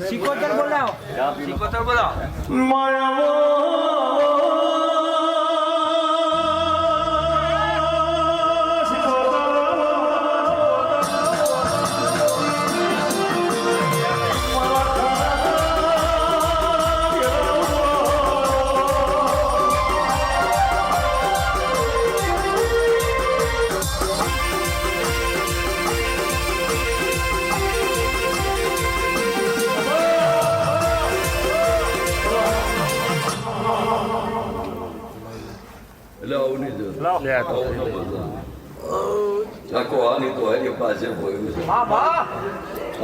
સિકોતર બોલાવો પાસે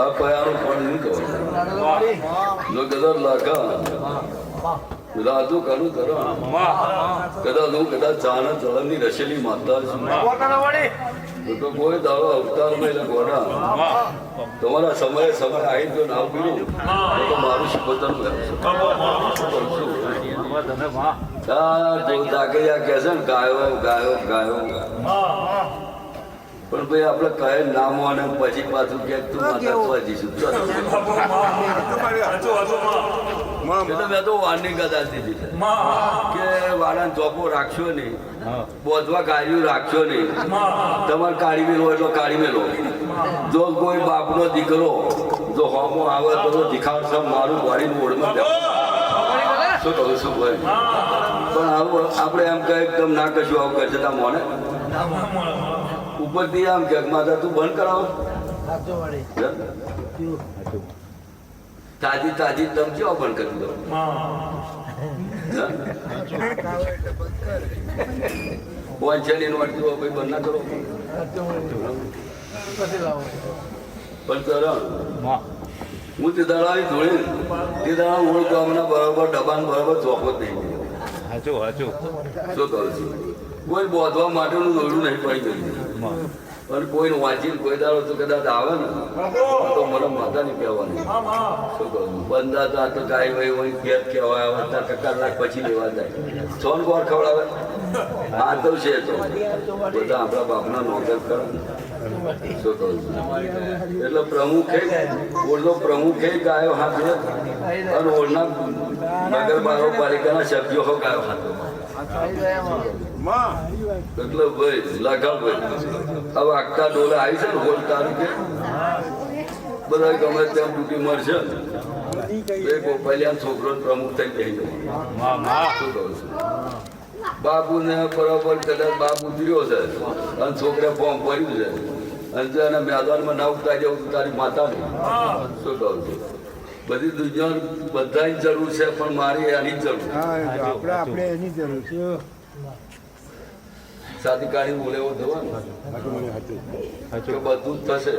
પયાનું પણ નહીં કહો રાજુ કરું કરો કદાચ હું કદાચ ચાના ચલણની રસેલી માતા છું તો કોઈ દાડો અવતાર નહીં ગોડા તમારા સમયે સમય આવી જો ના પીડું તો મારું શિકોતર તાકે કે છે ને ગાયો ગાયો ગાયો પણ ભાઈ આપડે કહે નામો અને પછી પાછું કે તું માતા જઈશું મેં તો વારની ગદા દીધી કે વાળાને ચોપો રાખશો નહીં બોધવા કાઢ્યું રાખશો નહીં તમારે કાઢી મેલો એટલો કાઢી મેલો જો કોઈ બાપનો દીકરો જો હોમો આવે તો દેખાડશે મારું વાળીનું ઓળમાં શું કહું શું ભાઈ પણ આવું આપણે એમ કહે એકદમ ના કશું આવું કરશે તા મોને ઉપરથી આમ કે માતા તું બંધ કરાવો તાજી તાજી તમે કેવા બંધ કરી દો પહોંચેલી નો અડધી ભાઈ બંધ ના કરો પણ કરો હું તે દાડાની ધોળી તે દાડા ઓળખ ગામના બરાબર ડબાન બરાબર ચોખ્ખો જ નહીં શું કહું છું કોઈ બોધવા માટેનું દોડું નહીં પડી ગયું અને કોઈને વાંચીને કોઈ દાડો તો કદાચ આવે ને તો મને માતાની કહેવાની શું કહું બંધા તો આ તો ગાય હોય ઘેર કહેવાય આવે ત્યાં કલાક પછી લેવા જાય સોન ગોળ ખવડાવે આ તો છે તો બધા આપણા બાપના નોકર કરે શું કહું એટલે પ્રમુખે ઓળનો પ્રમુખે ગાયો હાથ અને ઓળના નગરપાલિકાના સભ્યો હો ગાયો હાથ એટલે ભાઈ લાખા ભાઈ હવે આખા ડોલે આવી છે ને હોલ તારીખે બધા ગમે તેમ ડ્યુટી મળશે ગોપાલિયા છોકરો પ્રમુખ થઈ જઈ શું કહું છું બાપુ ને બરાબર કદાચ બાપ ઉતર્યો છે અને છોકરા ફોર્મ ભર્યું છે અને જો એના મેદાનમાં ના ઉતારી જવું તારી માતાને શું કહું છું બધી દુનિયા બધાની જરૂર છે પણ મારી એની જરૂર આપણે એની જરૂર છે સાદી કાઢી બોલેવો થવાનું બધું જ થશે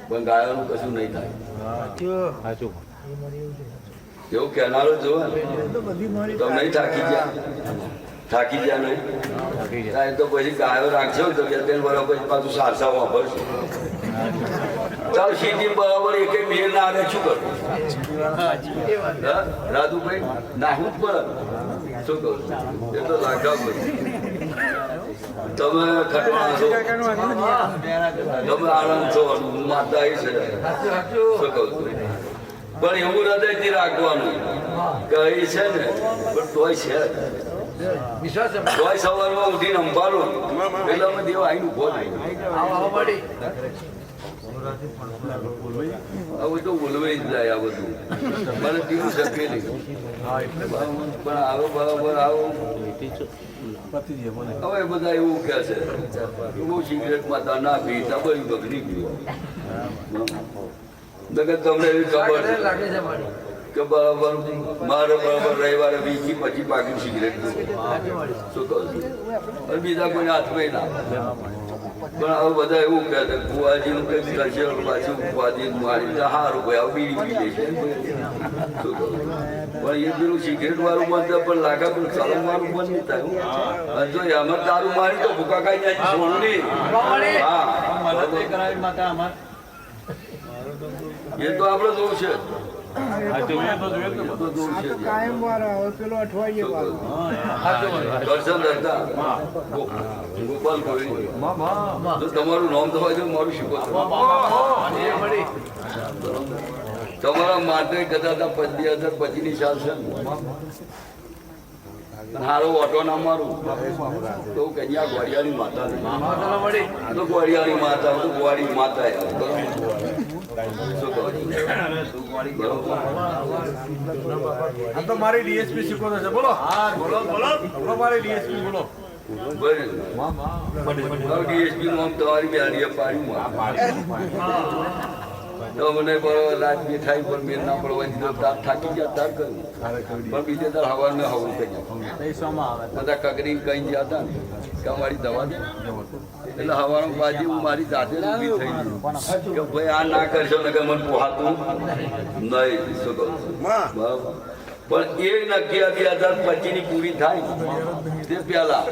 પણ ગાયોનું કશું નહીં થાય એવું કહેનારો જોવે તો નહીં થાકી ગયા નહીં તો પછી ગાયો રાખશો તો બે ત્રણ વર્ષ પછી પાછું સારસા વાપરશું ચાલો સીધી બરાબર એક મેળ ના આવે શું કરું રાજુભાઈ નાહવું જ પડે શું કહું એ તો લાગા ભાઈ તમે ખટવાના છો તમે આનંદ છો માતા છે શું કહું પણ એવું હૃદયથી રાખવાનું કઈ છે ને પણ તોય છે તોય સવારમાં ઉઠીને અંબારું એટલે અમે દેવ આવીને ઉભો નહીં હવે તો બોલવાઈ જ જાય આ બધું મને દીવું શકે નહીં પણ આવો બરાબર આવો હવે બધા એવું કે છે બહુ સિગરેટ માતા ના પી તબરી બગડી ગયો તમને એવી ખબર કે બરાબર મારે બરાબર રવિવારે વીસથી પછી પાકી સિગરેટ શું કહું છું અને બીજા કોઈ હાથમાં ના પણ હવે બધા એવું કહે છે કુવાજીનું કંઈક કરશે પાછું કુવાજી મારી સારું ભાઈ હવે બીડી પી લે છે શું કહું પણ એ પેલું સિગરેટ વાળું બંધ પણ લાગે પણ ચલણ વાળું બંધ નહીં થાય અને જો એમાં દારૂ મારી તો ભૂકા ખાઈ જાય સોનની હા એ તો આપણે જોવું છે આ તો કાયમ વાળા હવે પેલો અઠવાડિયે વાળો કરશન રહેતા ગોપાલ કોઈ તમારું નામ તો હોય મારું શીખો તમારા માટે કદાચ 25,000 ની સાલ છે હારો ઓટો ના મારું તો કન્યા ગોળિયાની માતા તો ગોળિયાની માતા તો ગોળી માતા તો મારી ડીએસપી શીખો છે બોલો બોલો બોલો મારી ડીએસપી બોલો ડીએસપી નામ તમારી બેહાડીએ પાડ્યું મને બરોબર રાત બેઠાઈ પર મેં ના પડવા દીધો તાર થાકી ગયા તાર કર્યું પણ બીજે તાર હવા ને હવું કહી બધા કગરી કઈ ગયા હતા ને કે અમારી દવા દે એટલે હવાનું બાજી હું મારી જાતે ઊભી થઈ ગઈ કે ભાઈ આ ના કરશો ને કે મને પોહાતું નહીં શું કહું બરાબર પણ એ નક્કી 2025 ની પૂરી થાય તે પહેલા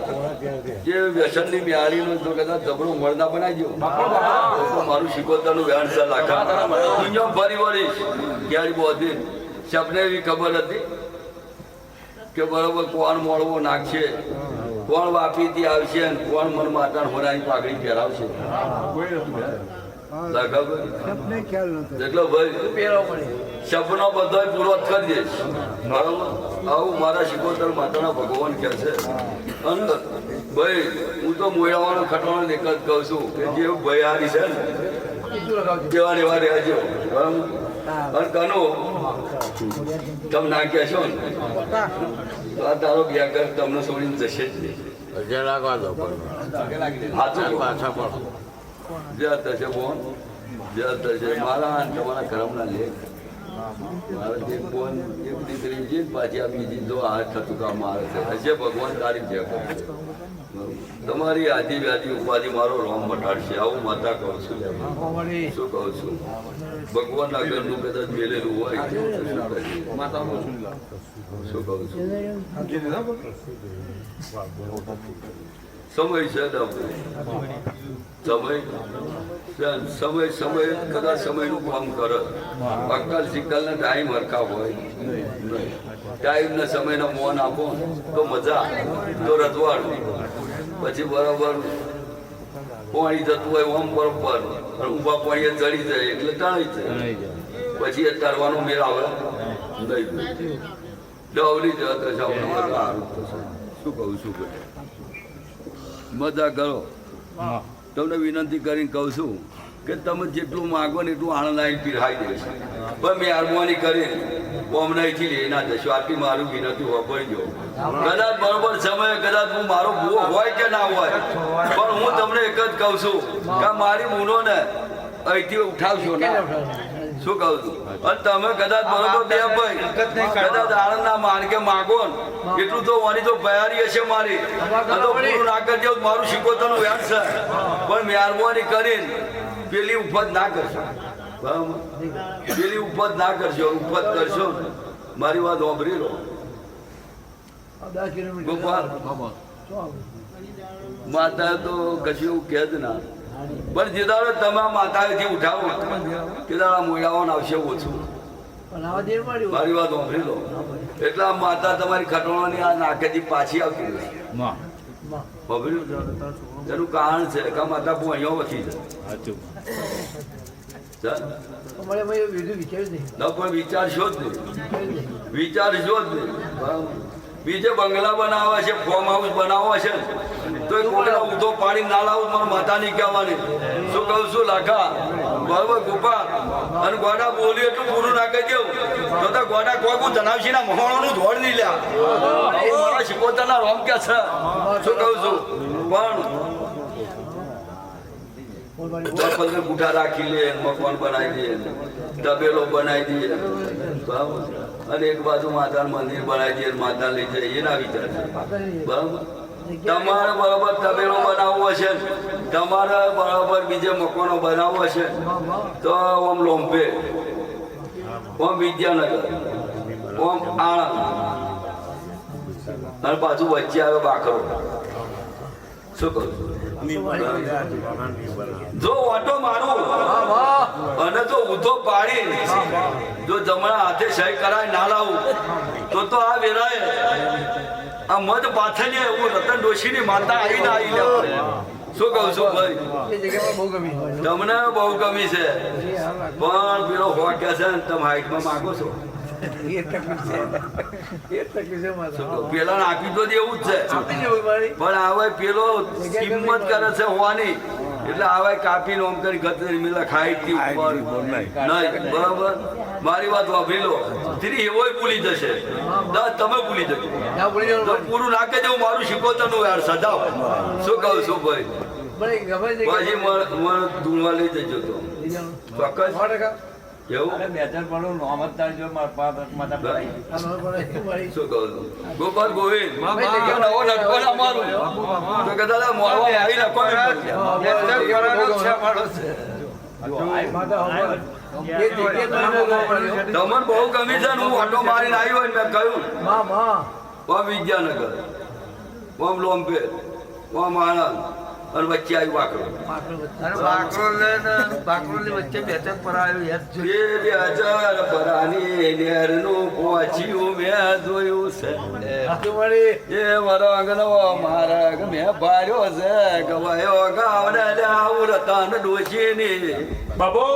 જે વ્યસનની બિહારીનો જો કદાચ જબરો મળના બનાવી દો તો મારું શીખોતરનું વ્યાણ છે લાખા દુનિયા ફરી વળીશ ક્યારે બોધી સપને એવી ખબર હતી કે બરોબર કોણ મોળવો નાખશે કોણ વાપીથી આવશે કોણ મન માતા હોનાની પાઘડી પહેરાવશે એટલે ભાઈ સપનો બધો પૂરો કરી દઈશ બરોબર આવું મારા શિકોતર માતાના ભગવાન કહે છે અને ભાઈ હું તો મોયાવાનો ખટવાનો એક જ કહું છું કે જે ભયારી છે ને જેવા એવા રહેજો બરાબર અને કનો તમે ના કહેશો ને તો આ તારો વ્યાકર તમને છોડીને જશે જ નહીં લાગવા દો પાછા પણ જે થશે બોન જે થશે મારા તમારા કરમના લેખ મારા જે બોન એક દીકરી છે પાછી આ બીજી જો આ થતું કામ મારે છે હશે ભગવાન તારી જે તમારી આદિ વ્યાધિ ઉપાધિ મારો રોમ મટાડશે આવું માતા કહું છું શું કહું છું ભગવાનના ઘરનું કદાચ મેલેલું હોય શું કહું છું સમય છે સમય સમય કદાચ સમયનું કામ કરે અક્કલ સિક્કલ ટાઈમ હરખા હોય ટાઈમ ને સમયનો મોન આપો તો મજા તો રજવાડું પછી બરાબર પાણી જતું હોય ઓમ બરોબર ઊભા પાણીએ ચડી જાય એટલે ટળી જાય પછી એ તરવાનો મેળ આવે નહીં ડવલી જતો સારું શું કહું છું મજા કરો તમને વિનંતી કરીને કહું છું કે તમે જેટલું માગો ને એટલું આનંદ આવી પીરાઈ દઈશ પણ મહેરબાની કરી બોમનાઈથી લઈ ના જશો આટલી મારું વિનંતી વાપરજો કદાચ બરોબર સમય કદાચ હું મારો ભૂવો હોય કે ના હોય પણ હું તમને એક જ કહું છું કે મારી બૂનો ને અહીંથી ઉઠાવશો ના શું કહું છું અને તમે કદાચ બરોબર બે ભાઈ કદાચ આનંદ ના માન કે માગો એટલું તો વાની તો ભયારી હશે મારી તો પૂરું ના કરજો મારું શીખોતરનું વ્યાજ છે પણ મહેરબાની કરીને પેલી ઉપજ ના કરશો બરાબર પેલી ઉપજ ના કરશો ઉપજ કરશો મારી વાત સાંભળી લો ગોપાલ માતા તો કશું એવું કહે જ ના પણ જે દાડો તમે માતાથી ઉઠાવો તે દાડા મોડાઓને આવશે ઓછું મારી વાત સાંભળી લો એટલે આ માતા તમારી ખટોણાની આ નાકેથી પાછી આવતી નથી એનું કારણ છે કે માતા બહુ અહીંયા વધી જાય પણ વિચારશો જ નહીં વિચારશો જ નહીં બીજે બંગલા બનાવવા છે ફોર્મ હાઉસ બનાવવા છે તો કોકડા ઉધો પાણી ના લાવું મારા માતા ની કહેવાની શું કહું છું લાખા બરોબર ગોપાલ અને ગોડા બોલી એટલું પૂરું ના કહી દેવું તો ગોડા કોઈ ધનાવશી ના મહોણાનું ધોળ નહીં લ્યા મારા શિકોતરના રોમ કે છે શું કહું છું પણ 10-15 ગુઠા રાખી લે મકાન બનાવી દે તબેલો બનાવી દે બરાબર અને એક બાજુ માતાનું મંદિર બનાવી દે માતા લઈ જાય એના વિચાર બરાબર તમારે બરાબર તબેલો બનાવવો છે તમારે બરાબર બીજે મકાનો બનાવવો છે તો ઓમ લોમ્પે ઓમ વિદ્યાનગર ઓમ આણંદ અને પાછું વચ્ચે આવે બાકરો શું કરું જો ઓટો મારું અને જો ઊંધો પાડી જો જમણા હાથે સહી કરાય ના લાવું તો આ વેરાય આ મધ પાથરીએ એવું રતન ડોશીની માતા આવી ના આવી લે શું કહું છું ભાઈ તમને બહુ ગમી છે પણ પેલો હો કે છે ને તમે હાઈટમાં માંગો છો પેલા આપી તો એવું જ છે પણ હવે પેલો કિંમત કરે છે હોવાની એટલે હવે કાપી નોમ કરી ગતરી મિલા ખાઈ ઉપર નહીં બરાબર મારી વાત વાપરી લો ધીરે એવો ભૂલી જશે તમે ભૂલી જજો પૂરું નાખે જવું મારું શીખવતા નું યાર સજાવ શું કહું છું ભાઈ પછી ધૂળવા લઈ જજો તો ચોક્કસ કેવું શું કહું ગોપાલ ગોવિંદ નવો નટકો ના મારું તો કે દાદા મોડવા આવી નાખો તમને બહુ ગમી છે હું ઓટો મારીને આવ્યો મેં કહ્યું વિદ્યાનગર લોમ્પે આણંદ અને વચ્ચે આવ્યું બાકરો વચ્ચે 2000 પરાની નેરનું પહોંચ્યું મેં જોયું છે એ મારો અંગનો મારા મેં ભાર્યો છે ગવાયો ગાવને આવું રતન ડોશીની બાબો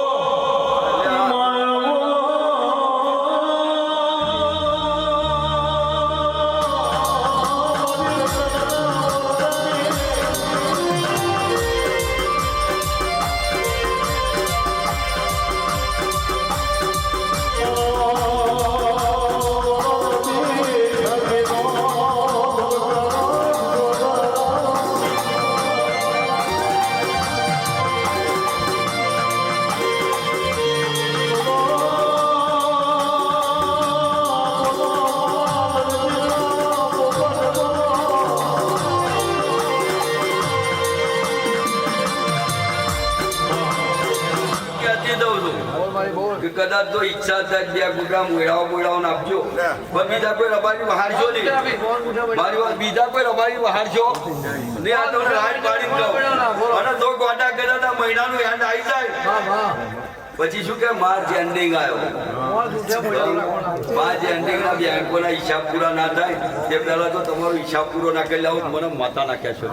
કદાચ તો ઈચ્છા થાય બે ગુગા મોડાઓ આપજો પણ બીજા કોઈ રબારી વહારજો નહીં મારી વાત બીજા કોઈ રબારી વહારજો ને આ તમને રાઈટ પાડી દો અને જો ગોટા કર્યા મહિનાનું હેન્ડ આવી જાય પછી શું કે માર્ચ એન્ડિંગ આવ્યો માર્ચ એન્ડિંગ ના બેંકોના હિસાબ પૂરા ના થાય તે પહેલા તો તમારો હિસાબ પૂરો ના કરી લાવો મને માતા નાખ્યા છો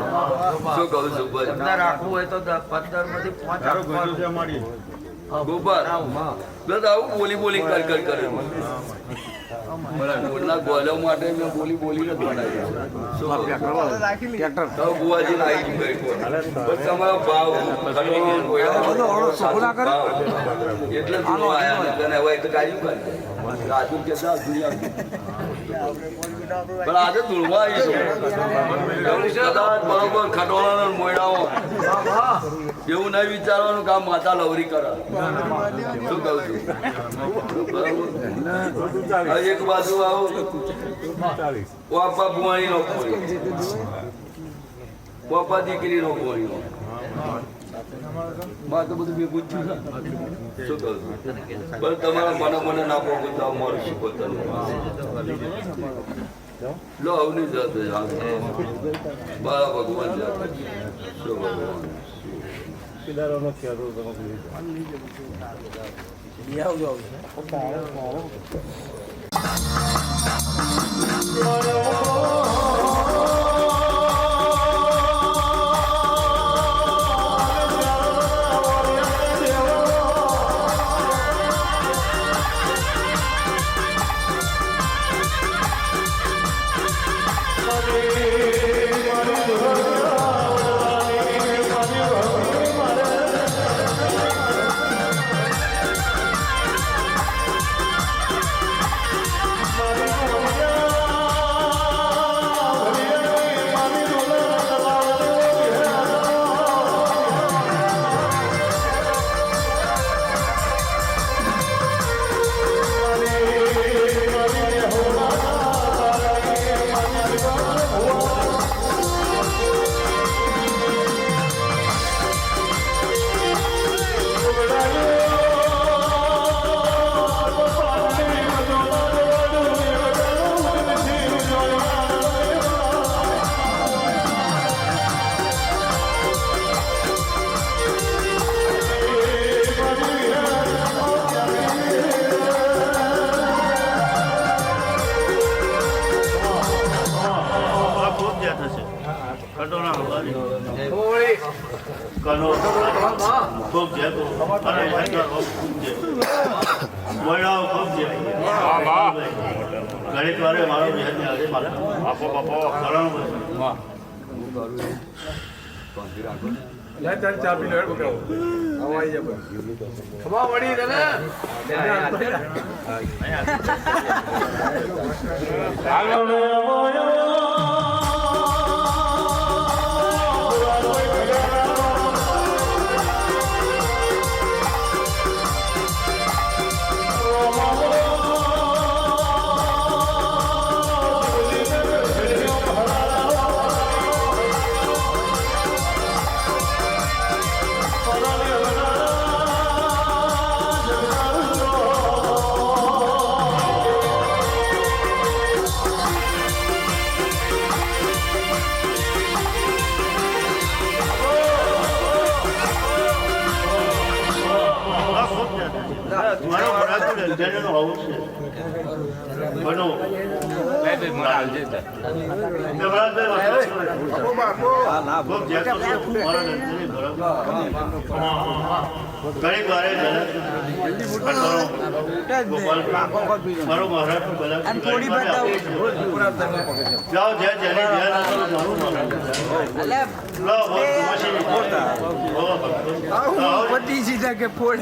શું કહું છું ભાઈ રાખવું હોય તો 15 માંથી 5 ગોપાલ આવું બોલી કર કરે ગોલો માટે મેં બોલી જ બનાવી બુવાજી તમારો ભાવ એટલે હવે તો કાઢ્યું કરે રાજુ કે પણ આજે ધૂળવા બરોબર ખટોળા મોયડાઓ એવું નહીં વિચારવાનું કામ માતા લવરી કરે શું કહું છું એક બાજુ આવો પાપા ભુવાણી નો પાપા દીકરી નો ભુવાણી માં તો બધું મેં પૂછ્યું છે શું કહું પણ તમારા મને ના પહોંચતા મારું શીખવતા લો અવની જાતે બાળા ભગવાન જાતે શું ભગવાન ગણિત વાળે મારો બાપો બાપો ચા પી લો હવાઈ જાય ખમા વળી તને મારો ભરાતું લંજાણેનો હાઉસ છે બનો ઘણી વારે મારો મહારાષ્ટ્ર જાઓ જ્યાં બધી સીધા કે ફોડ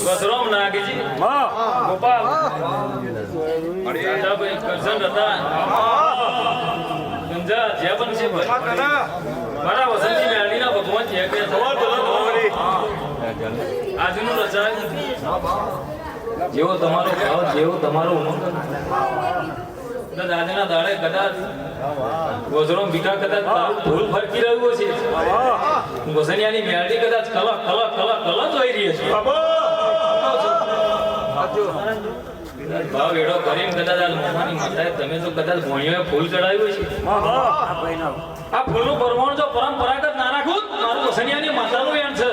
વસરામ નાગજી ગોપાલ રાજાભાઈ કરશન હતા ગંજા જેબન છે મારા વસંતજી મેળીના ભગવાન છે કે આજનું રચાય જેવો તમારો ભાવ જેવો તમારો ઉમંગ આજના દાડે કદાચ વસરામ ભીખા કદાચ ભૂલ ફરકી રહ્યું છે વસનિયાની મેળડી કદાચ કલક જોઈ રહી છે ભાવ એડો કરીને કદાચ આ મોમાની માતાએ તમે જો કદાચ ભોણિયોએ ફૂલ ચડાવ્યું છે આ ફૂલનું પરમાણ જો પરંપરાગત ના રાખું મારું વસનિયાની માતાનું એમ છે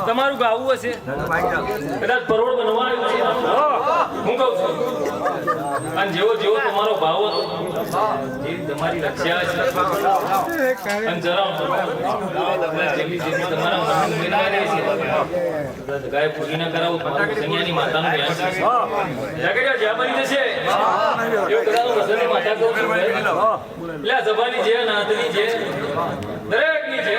તમારું ગાવું હશે કદાચ પરોળ બનવા આવ્યું છે હું કહું છું અને જેવો જેવો તમારો ભાવ હતો એ તમારી રક્ષા છે અને જરા જેટલી જેટલી તમારા મન મેળવાય છે ગાય પૂરી ના કરાવો તમારી કન્યાની માતાનું ધ્યાન છે જાગે જ્યાં બની જશે એવું કદાચ વસનની માતા કહું છું એટલે જબાની છે નાતની છે દરેકની છે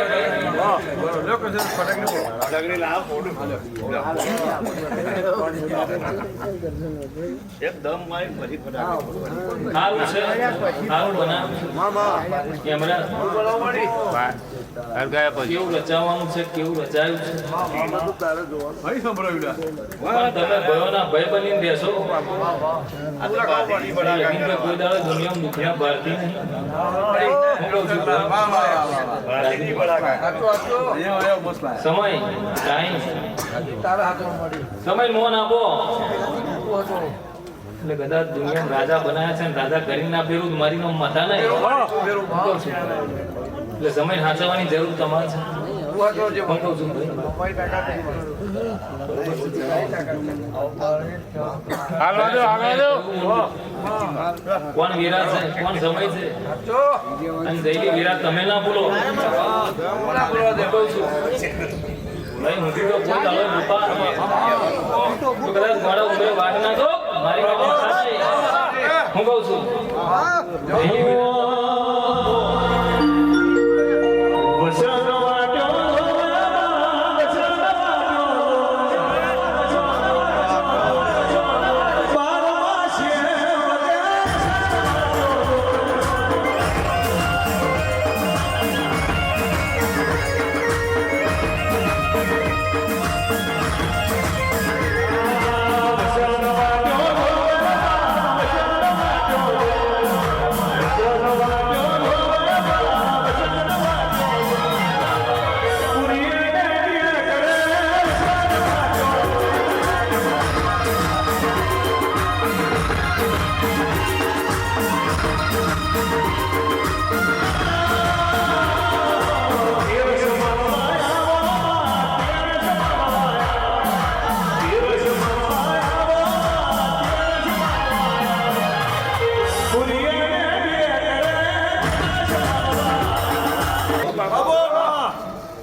એકદમ મારી ફરી ફટાક સારું છે સારું બનાવ્યું છે કેમેરા કેવું રચાવવાનું છે કેવું રચાયું છે પણ તમે ભયોના ભય બનીને રહેશો કોઈ દાડો દુનિયામાં દુખિયા ભારતી નહીં હું કહું છું સમય ટાઈમ સમય મોન આપો એટલે કદાચ દુનિયામાં રાજા બનાયા છે ને રાજા કરીને ના ફેરવું મારી નો માથા નહીં એટલે સમય સાચવવાની જરૂર તમારે છે હું કહું છું કોણ વીરા છે કોણ સમય છે અને જયલી વીરા તમે ના ભૂલો કહું છું ભાઈ હું તો કોઈ દાડો રૂપા તો કદાચ મારા ઉમરે વાગ ના દો મારી હું કહું છું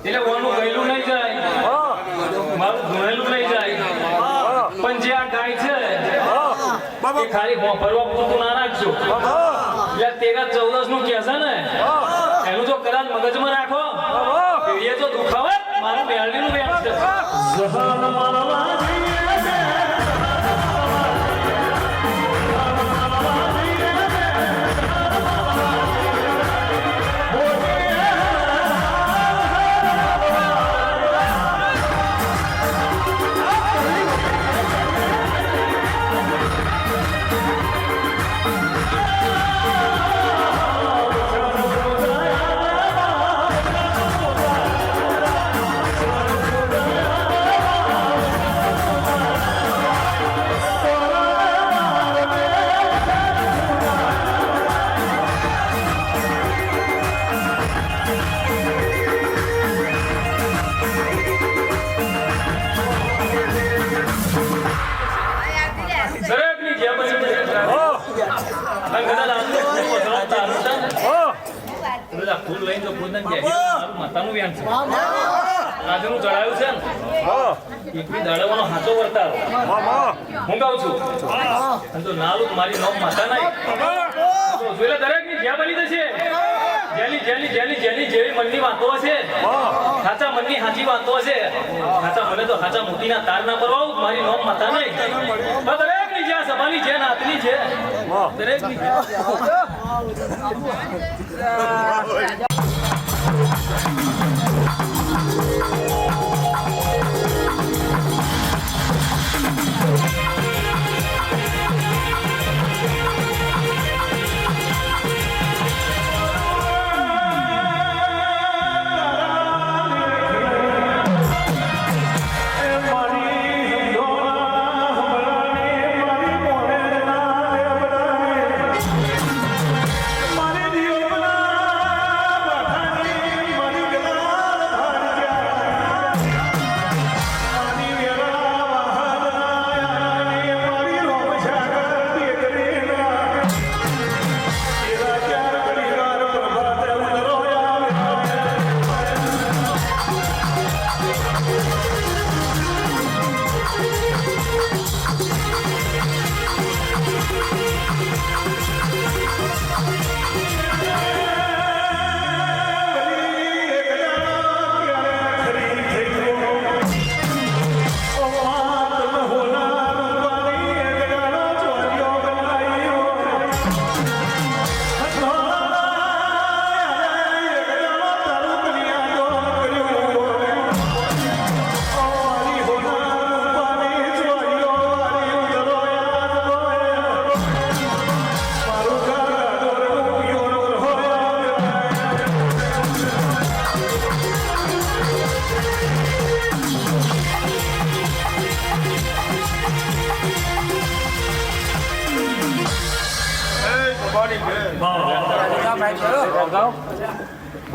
એટલે ઓનું ગયેલું નહીં જાય મારું ધોયેલું નહીં જાય પણ જે આ ગાય છે એ ખાલી ફરવા પૂરતું ના રાખજો એટલે તેરા 14 નું કે છે ને એનું જો કદાચ મગજમાં રાખો એ જો દુખાવે મારું બેલડીનું બેન છે ફૂલ લઈને તો ફૂલ માતાનું વ્યાન છે આજનું ચડાયું છે ને એકવી દાડવાનો હાથો વર્તાવ હું કહું છું અને તો નાલું મારી નોમ માતા નહીં એટલે દરેકની જ્યાં બની જશે જેની જેની જેની જેની જેવી મનની વાતો હશે સાચા મનની સાચી વાતો હશે સાચા મને તો સાચા મોતીના તાર ના પરવાવું મારી નોમ માતા નહીં દરેકની જ્યાં સભાની છે નાતની છે દરેકની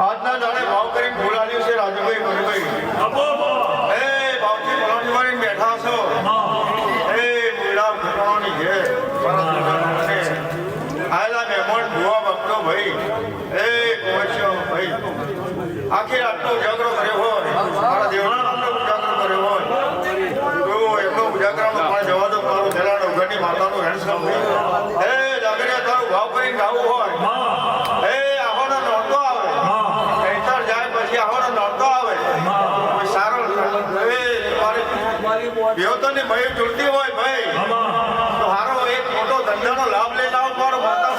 આજના દાડે ભાવ કરીને બોલાવ્યું છે રાજુભાઈ મણિભાઈ. એ ભાવજી બોલાવવાની વાળી બેઠા છો. એ મુલા ઘરવાળાની છે. આયેલા મહેમાન ભુવા ભક્તો ભાઈ. એ કુંવરજીઓ ભાઈ. આખી રાતનો ઉજાગરો કર્યો હોય. મારા દેવના રાતનો ઉજાગરો કર્યો હોય. તો એમનો ઉજાગરામાં પણ જવા દો. મારું જલાનો ઉઘડની માતાનું હેન્ડસમ ભાઈ. એ જાગરિયા તારું ભાવ કરીને ગાવું હોય. એ આહોનો નોંધો આવે. કૈતર જાય પછી આહોનો નોંધો આવે. સારો વ્યવતની મય જોડતી હોય ભાઈ તો હારો એક મોટો ધંધાનો લાભ લઈને આવો મારો માતાનો.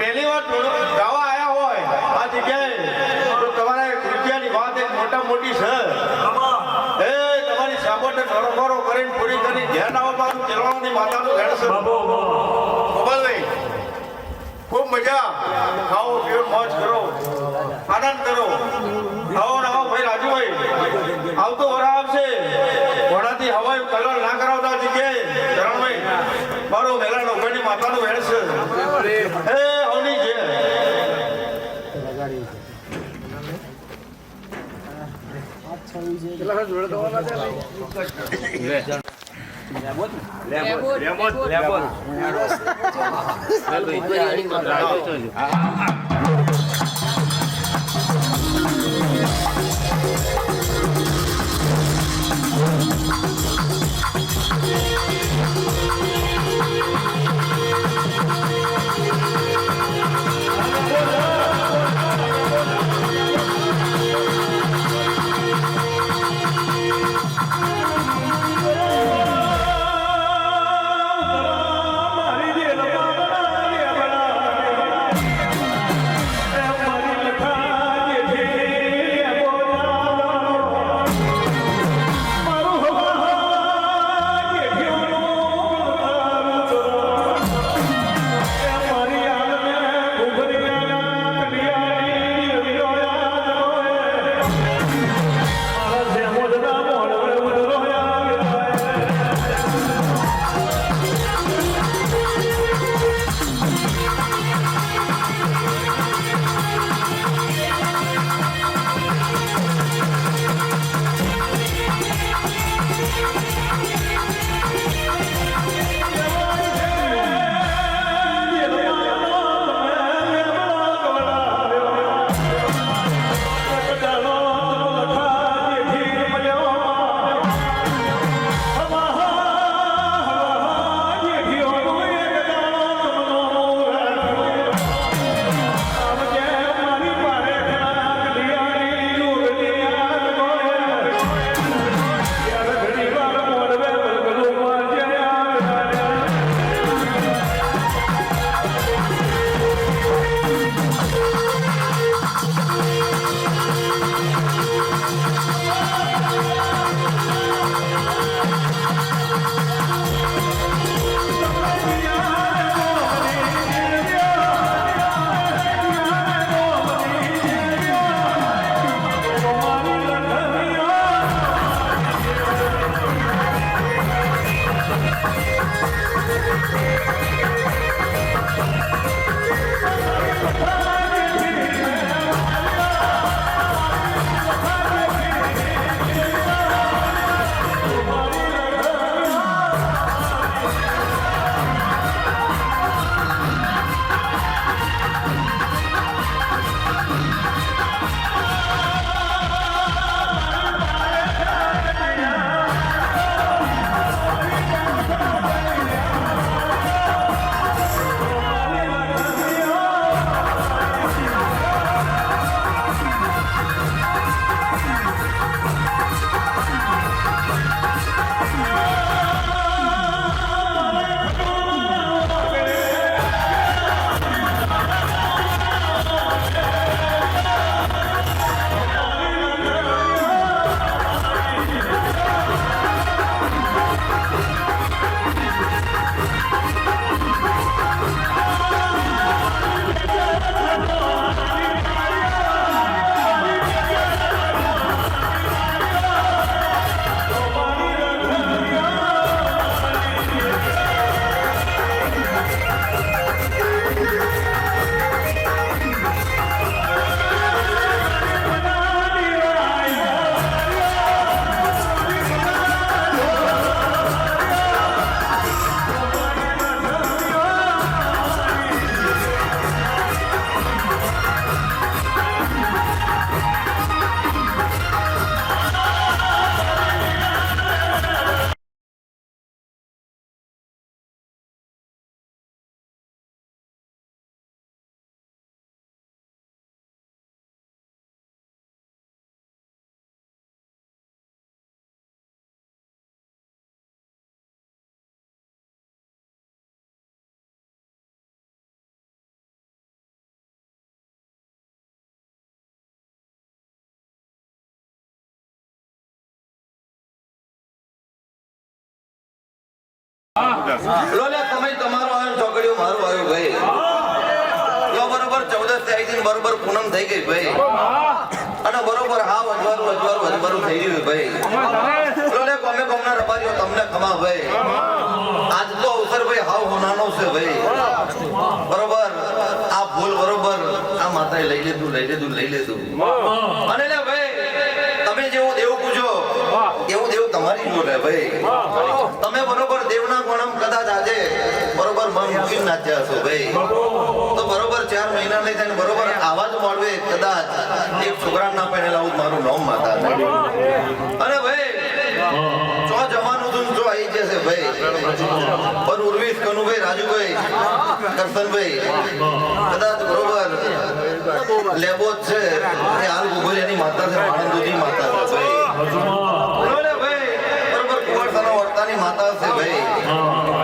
પહેલી વાર ગાવા આયા હોય આ જગ્યાએ તો તમારે રૂપિયાની વાત એક મોટી છે. એ તમારી સાબોટે ઘરો કરીને પૂરી કરી ધ્યાન આવો મારું ચલવાની માતાનું ઘર છે. ગોપાલભાઈ ખૂબ મજા ખાઓ પીઓ મોજ કરો આનંદ કરો. આવો ભાઈ રાજુભાઈ આવતો વરા આવશે વરાથી હવાઈ કલર ના કરાવતા જગ્યાએ ચરણભાઈ મારો મેલા નોકરની માતાનું વેણ છે. એ હોની છે લો લે તમે તમારો આવ્યો છોકરીઓ મારું આવ્યું ભાઈ લો બરોબર 14 થી આવી બરોબર પૂનમ થઈ ગઈ ભાઈ અને બરોબર હા વજવારું થઈ ગયું ભાઈ લો લે કોમે કોમના રબારીઓ તમને ખમા ભાઈ આજ તો અવસર ભાઈ હાવ હોનાનો છે ભાઈ બરોબર આ ભૂલ બરોબર આ માતાએ લઈ લીધું અને લે ભાઈ તમે જેવું દેવ પૂજો એવું દેવ તમારી જોડે ભાઈ તમે બરોબર દેવના ગુણમ કદાચ આજે બરોબર મન મૂકીને નાચ્યા છો ભાઈ તો બરોબર 4 મહિના લઈ જાય બરોબર આવા જ મળવે કદાચ એક છોકરા ના પહેરેલા આવું મારું નામ માતા અને ભાઈ જો જમાનું તું જો આવી જશે ભાઈ પર ઉર્વિસ કનુભાઈ રાજુભાઈ કરસનભાઈ કદાચ બરોબર લેબો છે એ હાલ ગોગોલિયાની માતા છે આનંદુજી માતા છે ભાઈ બોલે ભાઈ બરોબર કુંવરસાના વર્તાની માતા છે ભાઈ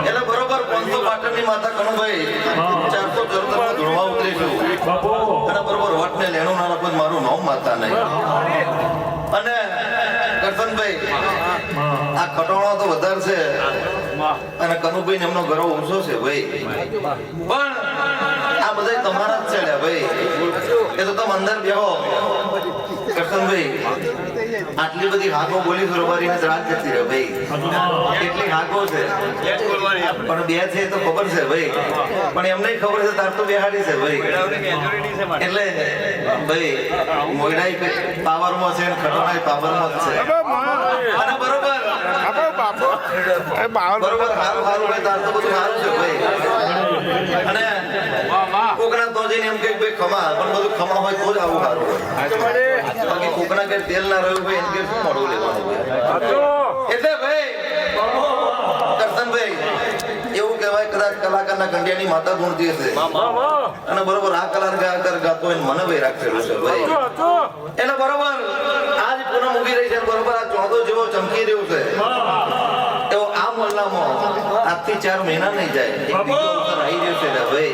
એટલે બરોબર 500 પાટણની માતા કનુભાઈ 400 જરતરમાં ધોળવા ઉતરીશું અને બરોબર વટને લેણું ના રાખો મારું નામ માતા નહીં અને કરસનભાઈ આ ખટોણો તો વધારે છે અને કનુભાઈ એમનો ગર્વ ઓછો છે ભાઈ પણ આ બધા તમારા જ છે લે ભાઈ એ તો તમે અંદર બેહો કરસનભાઈ આટલી બધી હાકો બોલી સુરબારી ને રાત જતી રહે ભાઈ કેટલી હાકો છે પણ બે છે તો ખબર છે ભાઈ પણ એમને ખબર છે તાર તો બેહાડી છે ભાઈ એટલે ભાઈ મોયડાઈ પાવરમાં છે ખટોણાઈ પાવરમાં જ છે અને બરોબર બરોબર હારું ભાઈ તાર તો બધું સારું છે ભાઈ અને કોકના તો જઈને એમ કે ભાઈ ખમા પણ બધું ખમા હોય તો જ આવું સારું હોય બાકી કોકના કે તેલ ના રહ્યું ભાઈ એમ કે શું મોડું લેવાનું એટલે ભાઈ કરસનભાઈ એવું કહેવાય કદાચ કલાકારના કંડિયાની માતા ગુણતી હશે અને બરોબર આ કલાકાર ગાતો હોય મને ભાઈ રાખેલું છે ભાઈ એટલે બરોબર આજ પૂનમ ઉગી રહી છે બરોબર આ ચોદો જેવો ચમકી રહ્યું છે એવો આ મોહલ્લામાં આજથી 4 મહિના નહીં જાય એક બીજો અવસર આવી રહ્યો છે ભાઈ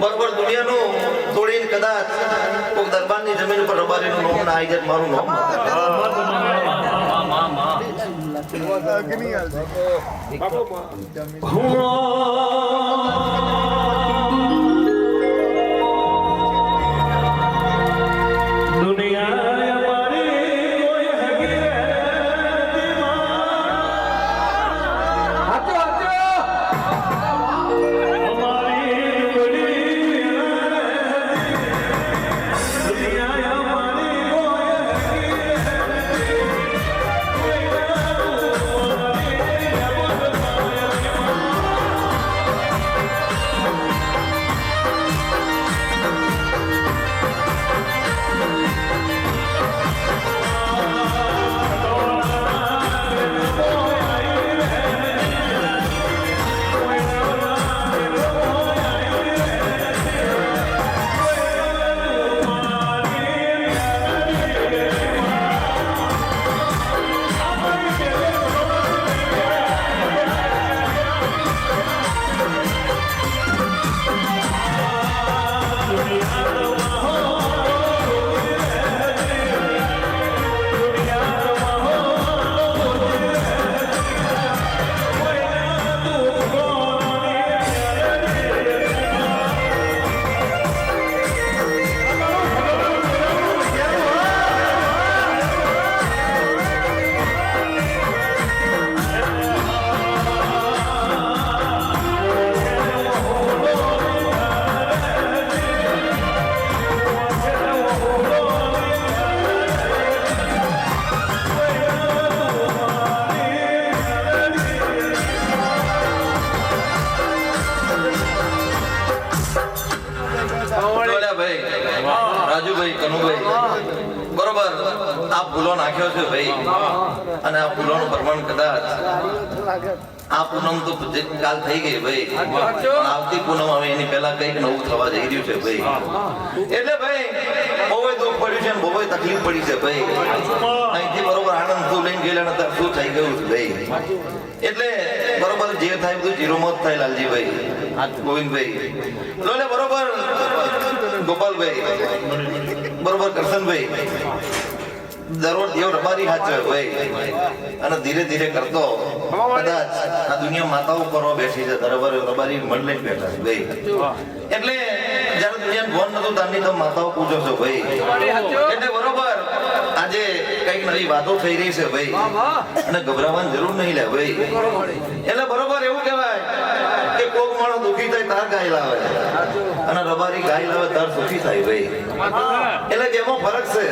બરોબર દુનિયાનું તોડીને કદાચ કોઈ દરબારની જમીન ઉપર રબારીનું નામ ના આવી જાય મારું નામ રાજુભાઈ કનુભાઈ બરોબર આ ભૂલો નાખ્યો છે ભાઈ અને આ ભૂલોનું પ્રમાણ કદાચ આ પૂનમ તો કાલ થઈ ગઈ ભાઈ આવતી પૂનમ આવે એની પહેલા કઈક નવું થવા જઈ રહ્યું છે ભાઈ એટલે ભાઈ બહુ દુઃખ પડ્યું છે બહુ તકલીફ પડી છે ભાઈ અહીંથી બરોબર આનંદ તું લઈને ગયેલા નતા શું થઈ ગયું છે ભાઈ એટલે બરોબર જે થાય બધું જીરોમત થાય લાલજીભાઈ ગોવિંદભાઈ એટલે બરોબર ગોપાલભાઈ બરોબર કરશનભાઈ દરરોજ દેવ રબારી હાથ ભાઈ અને ધીરે ધીરે કરતો કદાચ આ દુનિયા માતાઓ કરવા બેઠી છે બરાબર રબારી મન લઈને બેઠા છે ભાઈ એટલે જ્યારે દુનિયા ભોન નતું તારની તમે માતાઓ પૂજો છો ભાઈ એટલે બરોબર આજે કઈક નવી વાતો થઈ રહી છે ભાઈ અને ગભરાવાની જરૂર નહીં લે ભાઈ એટલે બરોબર એવું કહેવાય કે કોક માણસ દુખી થાય તાર ગાય લાવે અને રબારી ગાય લાવે તાર સુખી થાય ભાઈ એટલે બેમાં ફરક છે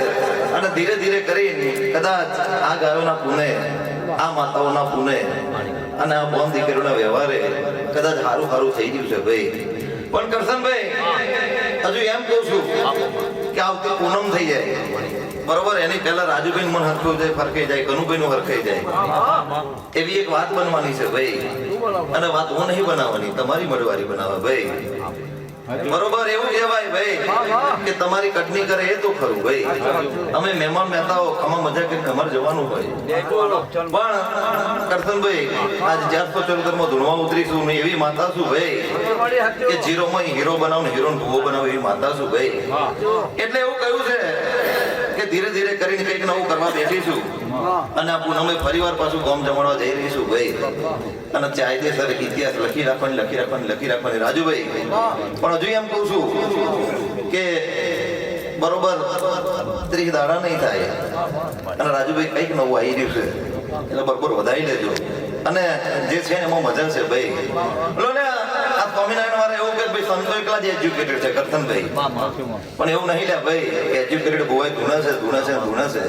અને ધીરે ધીરે કરીને કદાચ આ ગાયોના પુણે આ માતાઓના પુણે અને આ બોન દીકરીઓના વ્યવહારે કદાચ સારું સારું થઈ ગયું છે ભાઈ પણ કરશનભાઈ હજુ એમ કહું છું કે આવતી પૂનમ થઈ જાય બરોબર એની પહેલા રાજુભાઈ મન હરખું જાય ફરકાઈ જાય કનુભાઈ નું હરખાઈ જાય એવી એક વાત બનવાની છે ભાઈ અને વાત હું નહીં બનાવવાની તમારી મડવારી બનાવે ભાઈ બરોબર એવું કહેવાય ભાઈ કે તમારી કટની કરે એ તો ખરું ભાઈ અમે મહેમાન મહેતાઓ ખમા મજા કરીને અમારે જવાનું હોય પણ કરશનભાઈ આજ 474 માં ધૂણવા ઉતરીશું ને એવી માતા છું ભાઈ કે જીરો માં હીરો બનાવ ને હીરો ભૂવો બનાવ એવી માતા છું ભાઈ એટલે એવું કહ્યું છે કે ધીરે ધીરે કરીને કંઈક નવું કરવા બેઠીશું અને આ પૂનમે ફરીવાર પાછું ગામ જમાડવા જઈ રહીશું ભાઈ અને કાયદેસર ઇતિહાસ લખી રાખવાની રાજુભાઈ પણ હજુ એમ કહું છું કે બરોબર 30 દાડા નહીં થાય અને રાજુભાઈ કંઈક નવું આવી રહ્યું છે એટલે બરોબર વધારી લેજો અને જે છે એમાં મજા છે ભાઈ બોલો ને આ સ્વામિનારાયણ વાળા એવું કે ભાઈ સંતો એકલા જ એજ્યુકેટેડ છે કરતનભાઈ પણ એવું નહીં લે ભાઈ કે એજ્યુકેટેડ બોય ધૂણે છે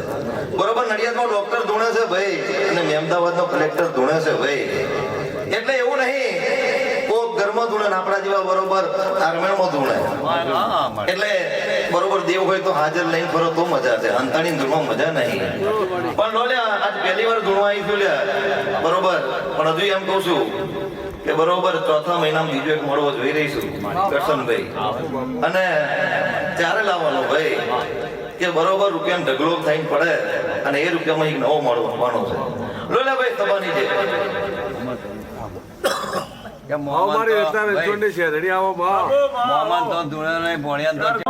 બરોબર નડિયાદમાં ડોક્ટર ધૂણે છે ભાઈ અને અમદાવાદનો કલેક્ટર ધૂણે છે ભાઈ એટલે એવું નહીં કોક ઘરમાં ધૂણે ને આપણા જેવા બરોબર આર્મેણમાં ધૂણે એટલે બરોબર દેવ હોય તો હાજર લઈને ફરો તો મજા છે અંતાણી ધૂણમાં મજા નહીં પણ લો લે આજ પહેલી વાર ધૂણવા આવી લ્યા બરોબર પણ હજુ એમ કહું છું કે બરોબર ચોથા મહિનામાં બીજો એક મળવો જોઈ રહીશું કરશનભાઈ અને ત્યારે લાવવાનો ભાઈ કે બરોબર રૂપિયાનો ઢગલો થઈને પડે અને એ રૂપિયામાં એક નવો મળવાનો છે લો લે ભાઈ સભાની જે અમારી એટલા રેસ્ટોરન્ટ છે રેડી આવો મોહમ્મદ તો ધૂળે નહીં ભોળિયા તો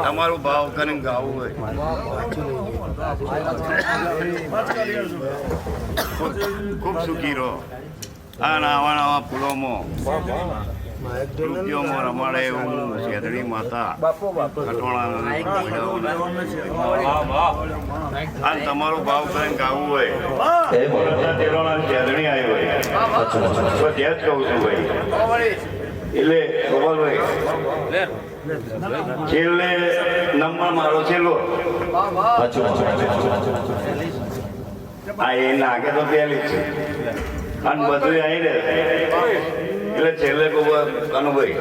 તમારું ભાવ કરીને ગાવું હોય ખૂબ સુખી રહો આ નવા નવા ફૂલોમાં રૂપિયોમાં રમાડે એવું શેદડી માતા આ તમારું ભાવ કરીને ગાવું હોય શેદડી આવી હોય તો ત્યાં જ કહું છું ભાઈ એટલે ગોપાલભાઈ છેલ્લે નંબર મારો છેલ્લો આ એ નાખે તો પહેલી જ છે અને બધું આવી રહે એટલે છેલ્લે કનુભાઈ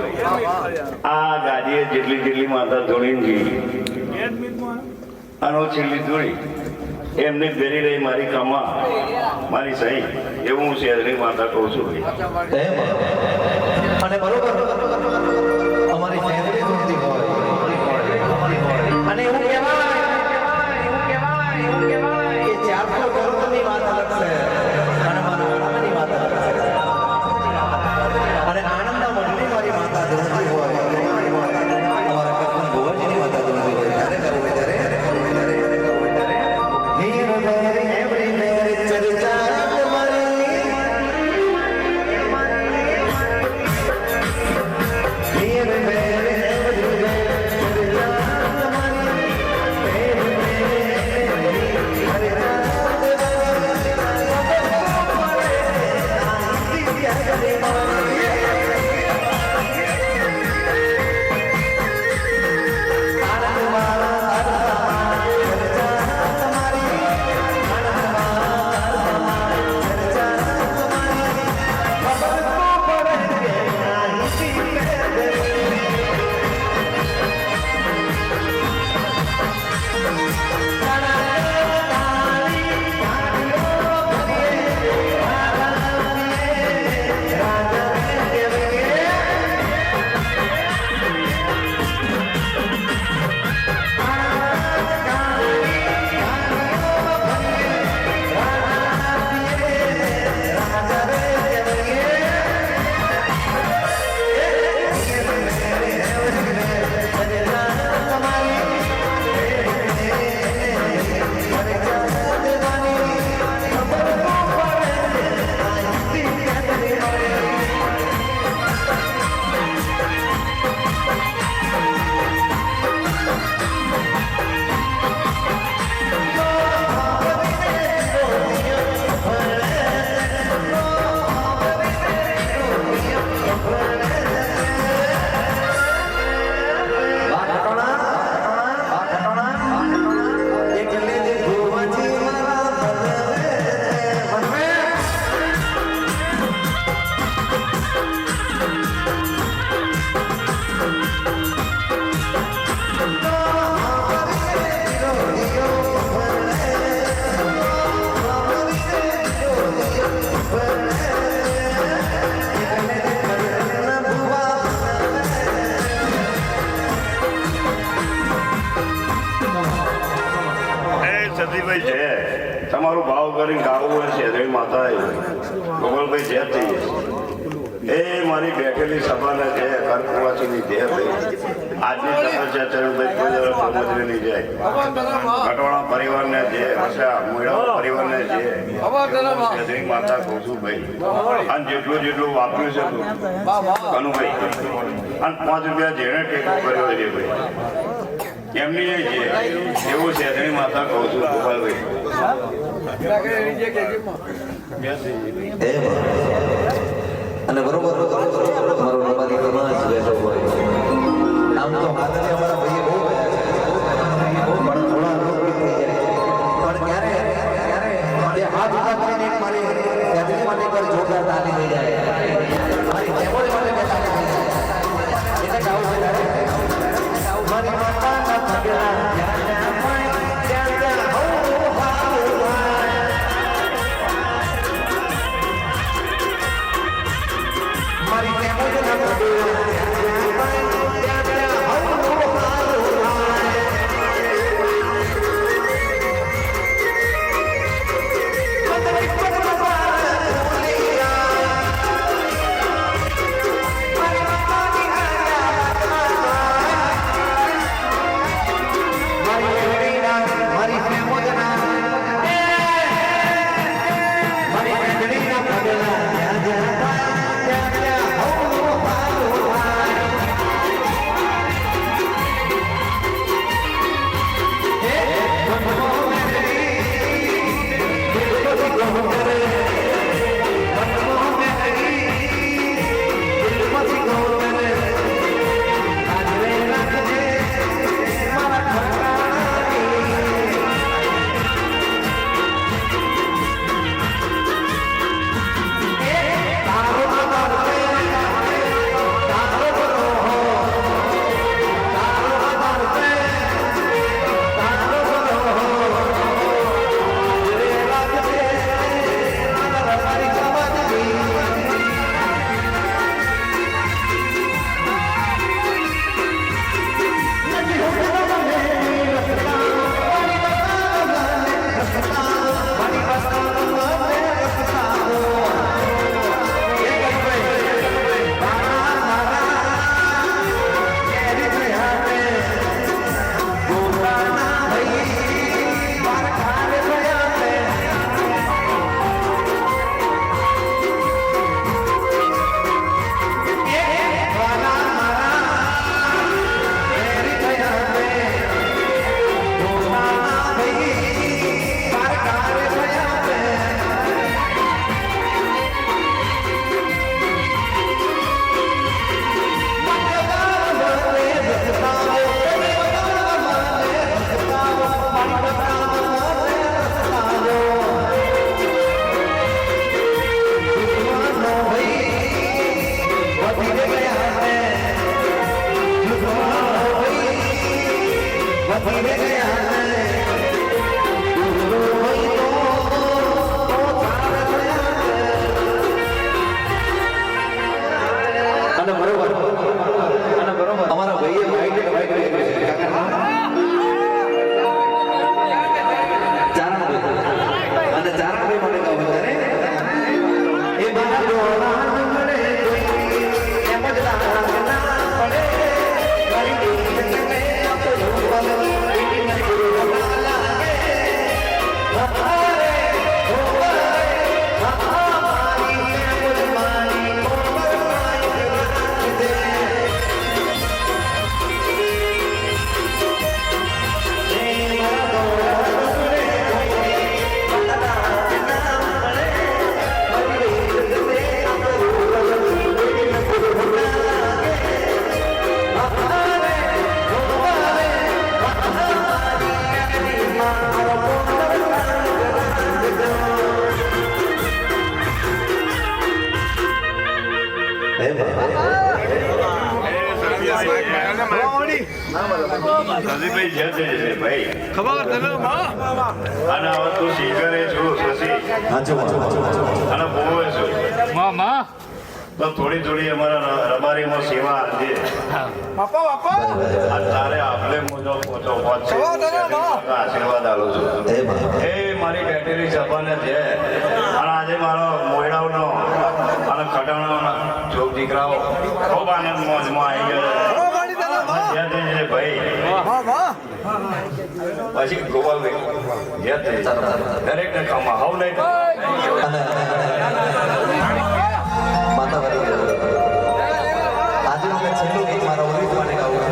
આ ગાડીએ જેટલી માતા ધોળીને ગઈ અને છેલ્લી ધોળી એમની ભેરી રહી મારી કમા મારી સહી એવું હું શેરની માતા કહું છું અને બરોબર તમારું ભાવ કરીને ગાવું હોય શેરડી માતા ગોપાલભાઈ જે થઈ એ મારી બેઠેલી સભાને જે કરકુવાસીની જે થઈ આજની તપસ્યા ચરણભાઈ કોઈ દિવસ સમજવી નહીં જાય કટોળા પરિવારને જે હશા મોયડા પરિવારને જે શેરડી માતા કહું છું ભાઈ અને જેટલું વાપર્યું છે તું કનુભાઈ અને 5 રૂપિયા જેણે ટેકો કર્યો છે ભાઈ એમની એ છે એવું શેરડી માતા કહું છું ગોપાલભાઈ અને બરોબર મારો રબારી સમાજ બેઠો હોય આમ તો માતાજી અમારા ભાઈ બહુ ગયા છે પણ થોડા રોગ થઈ જાય પણ ક્યારે એ હાથ ઉભા કરીને મારી ફેમિલી માટે પર જોરદાર તાલી થઈ જાય મારી ફેમિલી માટે મેં તાલી થઈ જાય એટલે ગાવું છે મારી માતાના પગલા અમારા ભાઈએ વાઈટ ચારણભાઈ અને ચારણભાઈ માટે ગાવ વધારે એ બાજુ એમ જ સજીભાઈ જે છે ભાઈ ખબર તને અને હવે તું શીખરે છું શશી અને બહુ છું માં તો થોડી અમારા રબારી રબારીમાં સેવા આપજે બાપા બાપા આ તારે આપણે મોજો પહોંચો સવા દાદા બા. આશીર્વાદ આલું છું એ મારી બેઠેલી સભાને છે અને આજે મારો મોયડાઓનો અને ખટાણાનો જોગ દીકરાઓ ખૂબ આનંદ મોજમાં આવી ગયો સવા મારી દાદા બા. જ્યાં તે જે ભાઈ વાહ વાહ પછી ગોપાલભાઈ જ્યાં તે દરેકને કામમાં હાવ નહીં માતાવાળી આજે અમે છેલ્લું ગીત મારા ઉદિત માટે ગાવું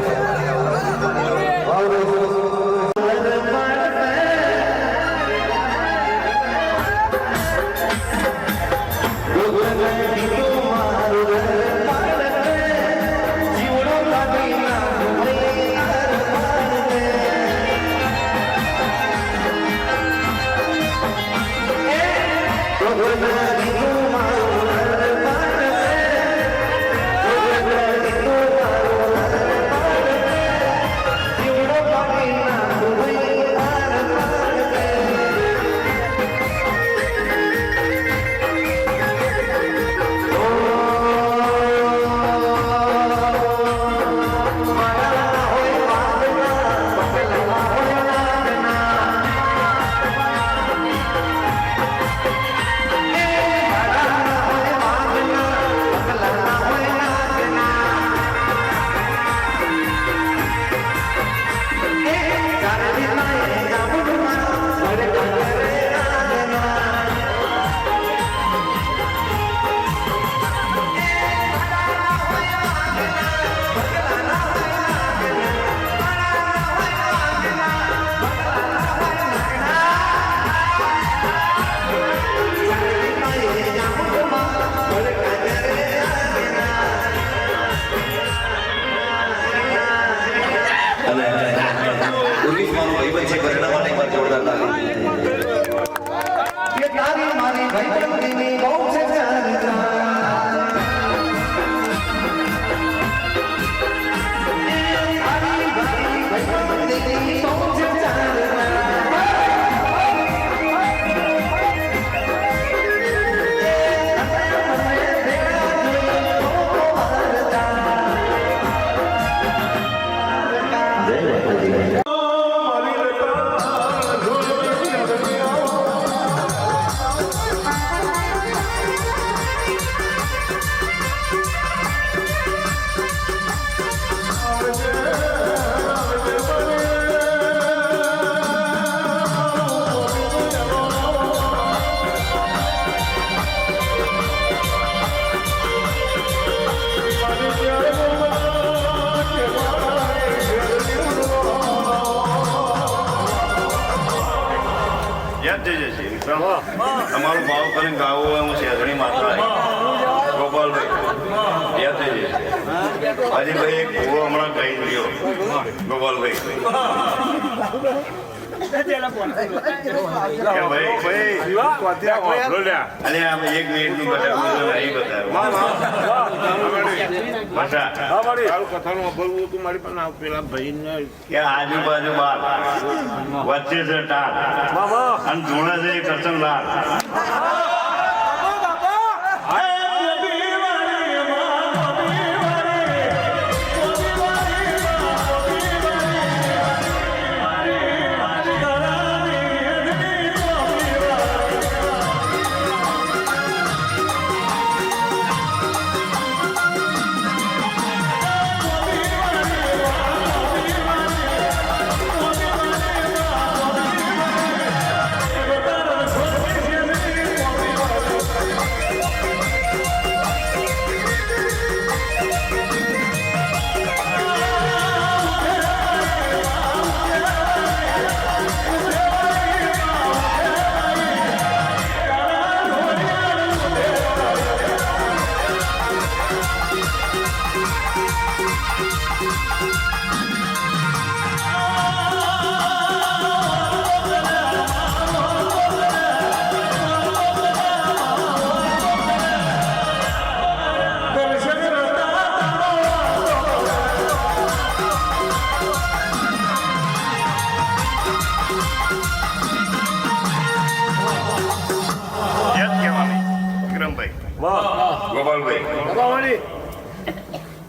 ઉર્વિશ મારો ભાઈબંધ છે ઘરના માટે એક વાર જોરદાર તાળી મારી ભાઈબંધીની બહુ છે તમારું ભાવ કરીને ગાવું હોય હું શેરણી માતા ગોપાલભાઈ યાદ થઈ જશે હાજીભાઈ એક કૂવો હમણાં કહી ગયો ગોપાલભાઈ અને આપણે 1 મિનિટનું બતાવ્યું નહીં બતાવ્યું કથાનું બોલવું તું મારી પાસે પેલા ભાઈને કે આજુબાજુ બાર વચ્ચે છે ટાર અને જોડે છે કરશન લાલ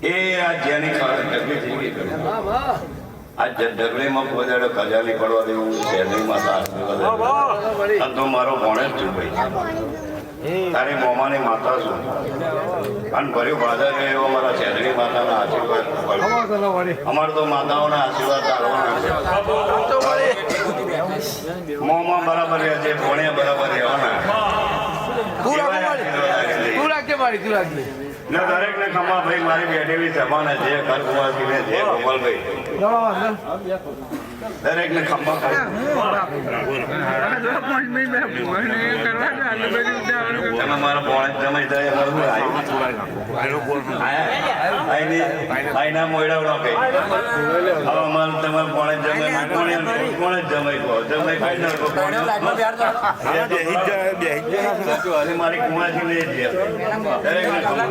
એ આ જેની ઢગલી જિંદગી કરી આ ઢગલીમાં પોદાડો ખજાલી પડવા દેવું શહેરીમાં આશીર્વાદ તો મારો ભણે જ છું ભાઈ તારી મોમાની માતા છું અને ભર્યું બાધા છે એવો મારા શહેરની માતાના આશીર્વાદ અમારે તો માતાઓના આશીર્વાદ તારવાના છે મોમાં બરાબર રહે છે ભણે બરાબર રહેવાના દરેક ને ખમા ભાઈ મારી બેઠેલી સભાને જે કરવાથી ને જે ગોપાલભાઈ દરેક ને ખમા તમે મારા પોણે જમાઈ થાય આઈના મોયડા કઈ હવે અમારે તમારે પોણે જમાઈ કોણે જમાઈ કહો જમાઈ ખાઈ નાખો મારી કુવાથી લઈ દે દરેક ને ખમા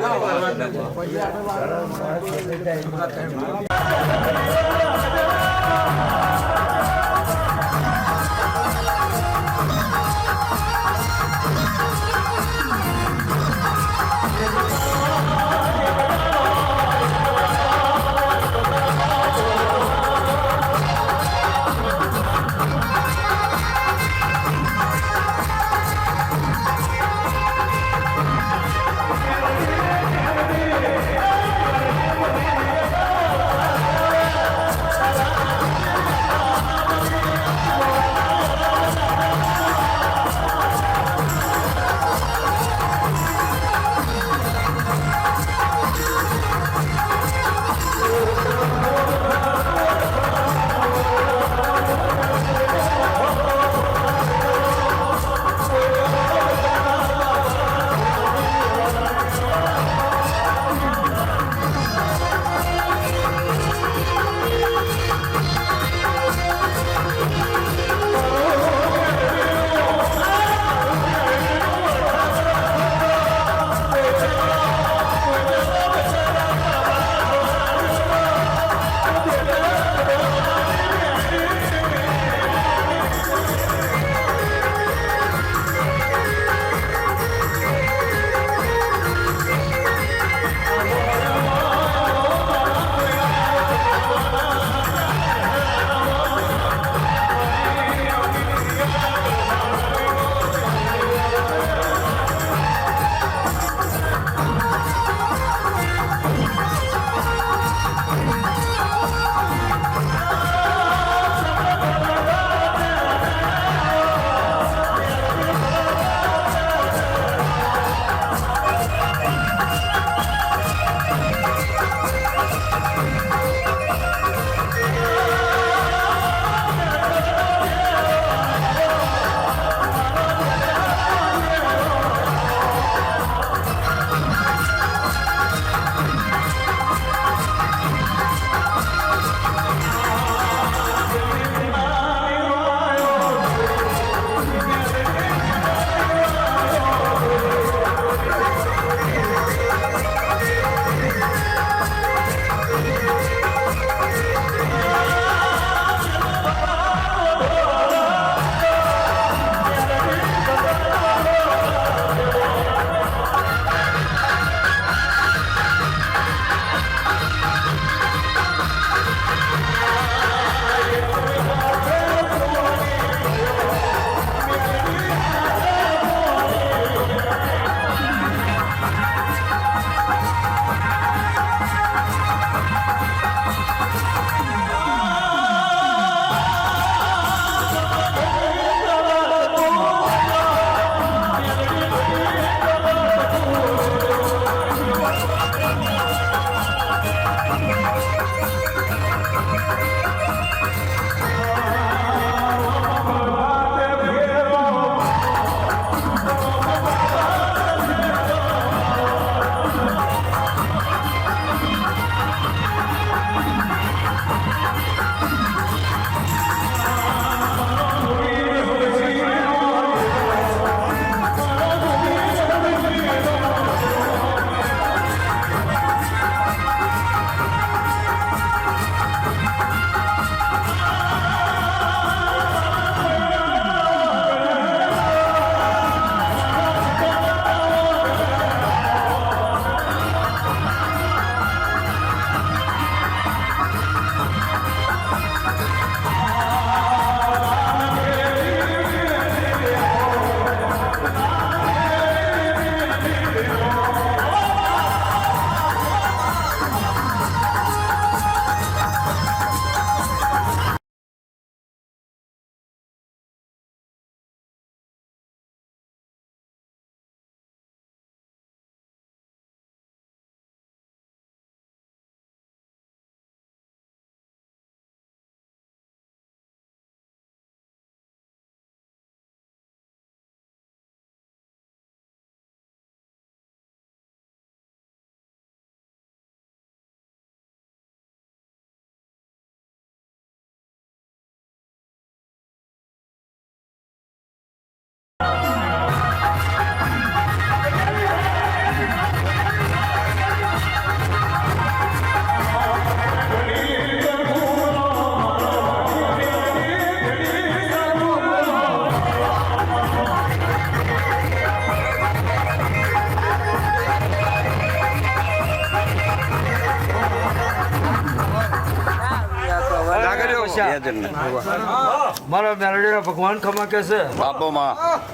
મારા મેલડીના ભગવાન ખમા કે છે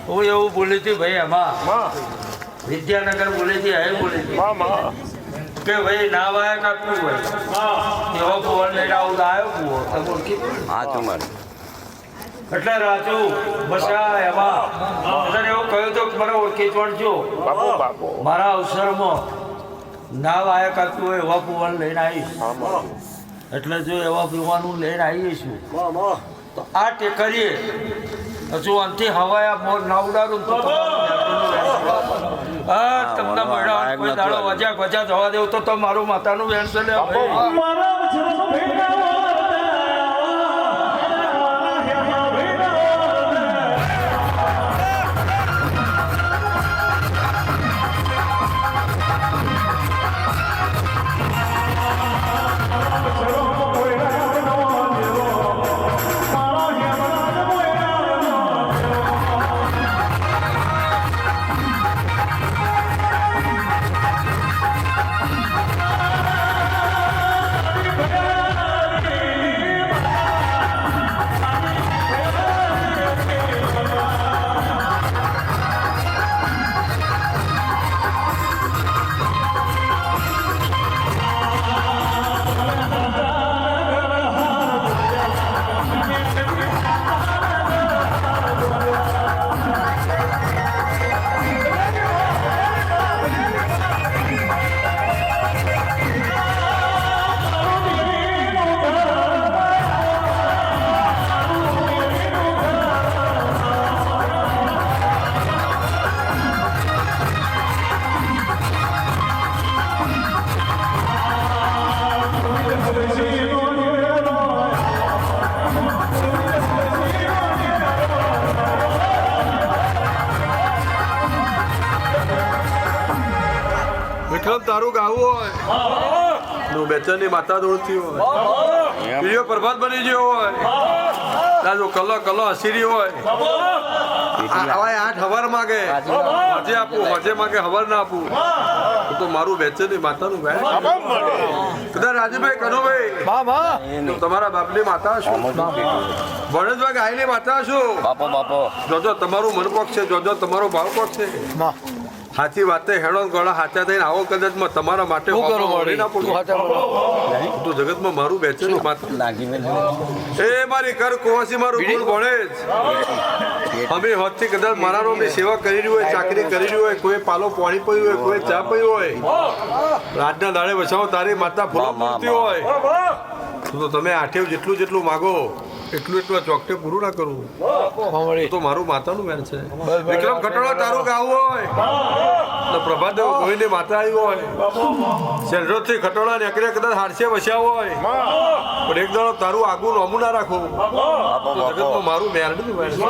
હું એવું બોલી હતી ભાઈ એમાં વિદ્યાનગર બોલી હતી અહીં બોલી હતી કે ભાઈ ના વાયા કાપવું હોય એવો ફોન લઈને આવું આવ્યો કુવો એટલે રાજુ બસા એમાં એટલે એવું કહ્યું તો મને ઓળખી ચોડજો મારા અવસરમાં ના વાયા કાપવું હોય એવા ફોન લઈને આવીશ એટલે જો એવા પીવાનું લઈને આવીશું તો આ ટેકરીએ હજુ અંતિ હવાયા મોર ના ઉડાડું તો તમને મળ્યા કોઈ દાડો વજા જવા દેવું તો મારું માતાનું વેણ છે લે વિક્રમ તારું ગાવું હોય બેચરની માતા દોડતી હોય બીજો પ્રભાત બની ગયો હોય તાજો કલો હસીરી હોય આઠ હવાર માગે હજે આપું હજે માગે હવાર ના આપું તો મારું બેચરની માતાનું વેણ કદાચ રાજુભાઈ કનુભાઈ તમારા બાપની માતા શું ભણેશભાઈ ગાયની માતા શું જોજો તમારું મનપક્ષ છે જોજો તમારો ભાવપક્ષ છે સાચી વાતે હેડો ગળા સાચા થઈને આવો કદાચ તમારા માટે તો જગતમાં મારું બેચે એ મારી કર કુવાસી મારું ગુણ ભણે જ અમે હોતથી કદાચ મારાનો મેં સેવા કરી હોય ચાકરી કરી હોય કોઈ પાલો પાણી પીવું હોય કોઈ ચા પીવું હોય રાજના દાડે બચાવો તારી માતા ફૂલો મૂકતી હોય તો તમે આઠેવ જેટલું માગો એટલું ચોકટે પૂરું ના કરવું તો મારું માતાનું વેણ છે વિક્રમ ખટોળા તારું ગાવું હોય પ્રભાદેવ કોઈને માતા આવી હોય શેરડોથી ખટોળા નીકળ્યા કદાચ હારશે વસ્યા હોય પણ એક દાડો તારું આગું નોમું ના રાખો જગતમાં મારું મેરડું વેણ છે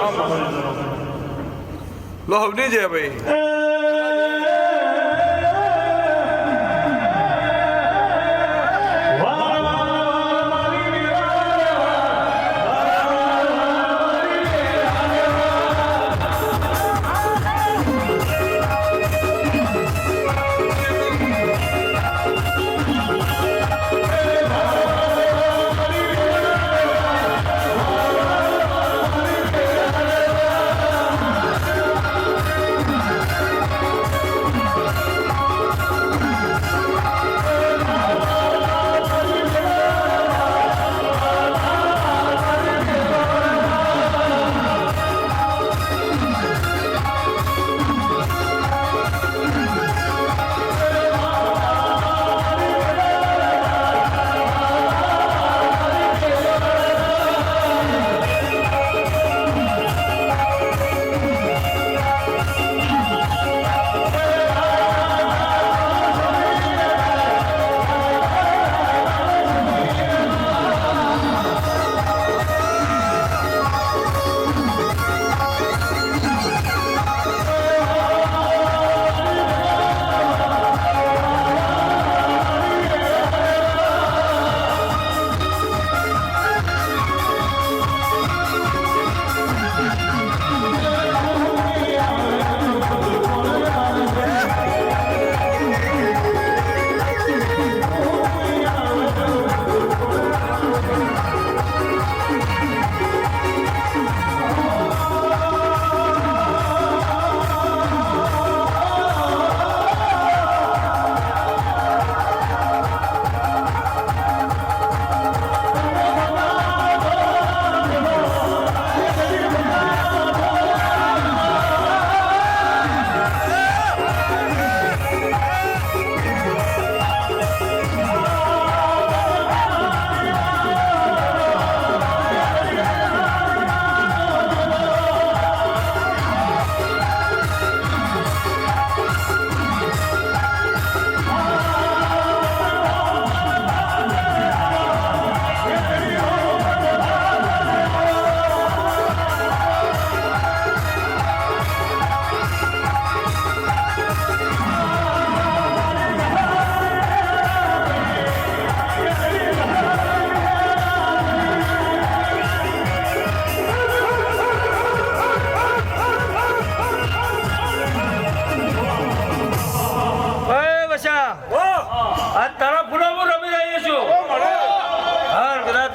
લો હવની છે ભાઈ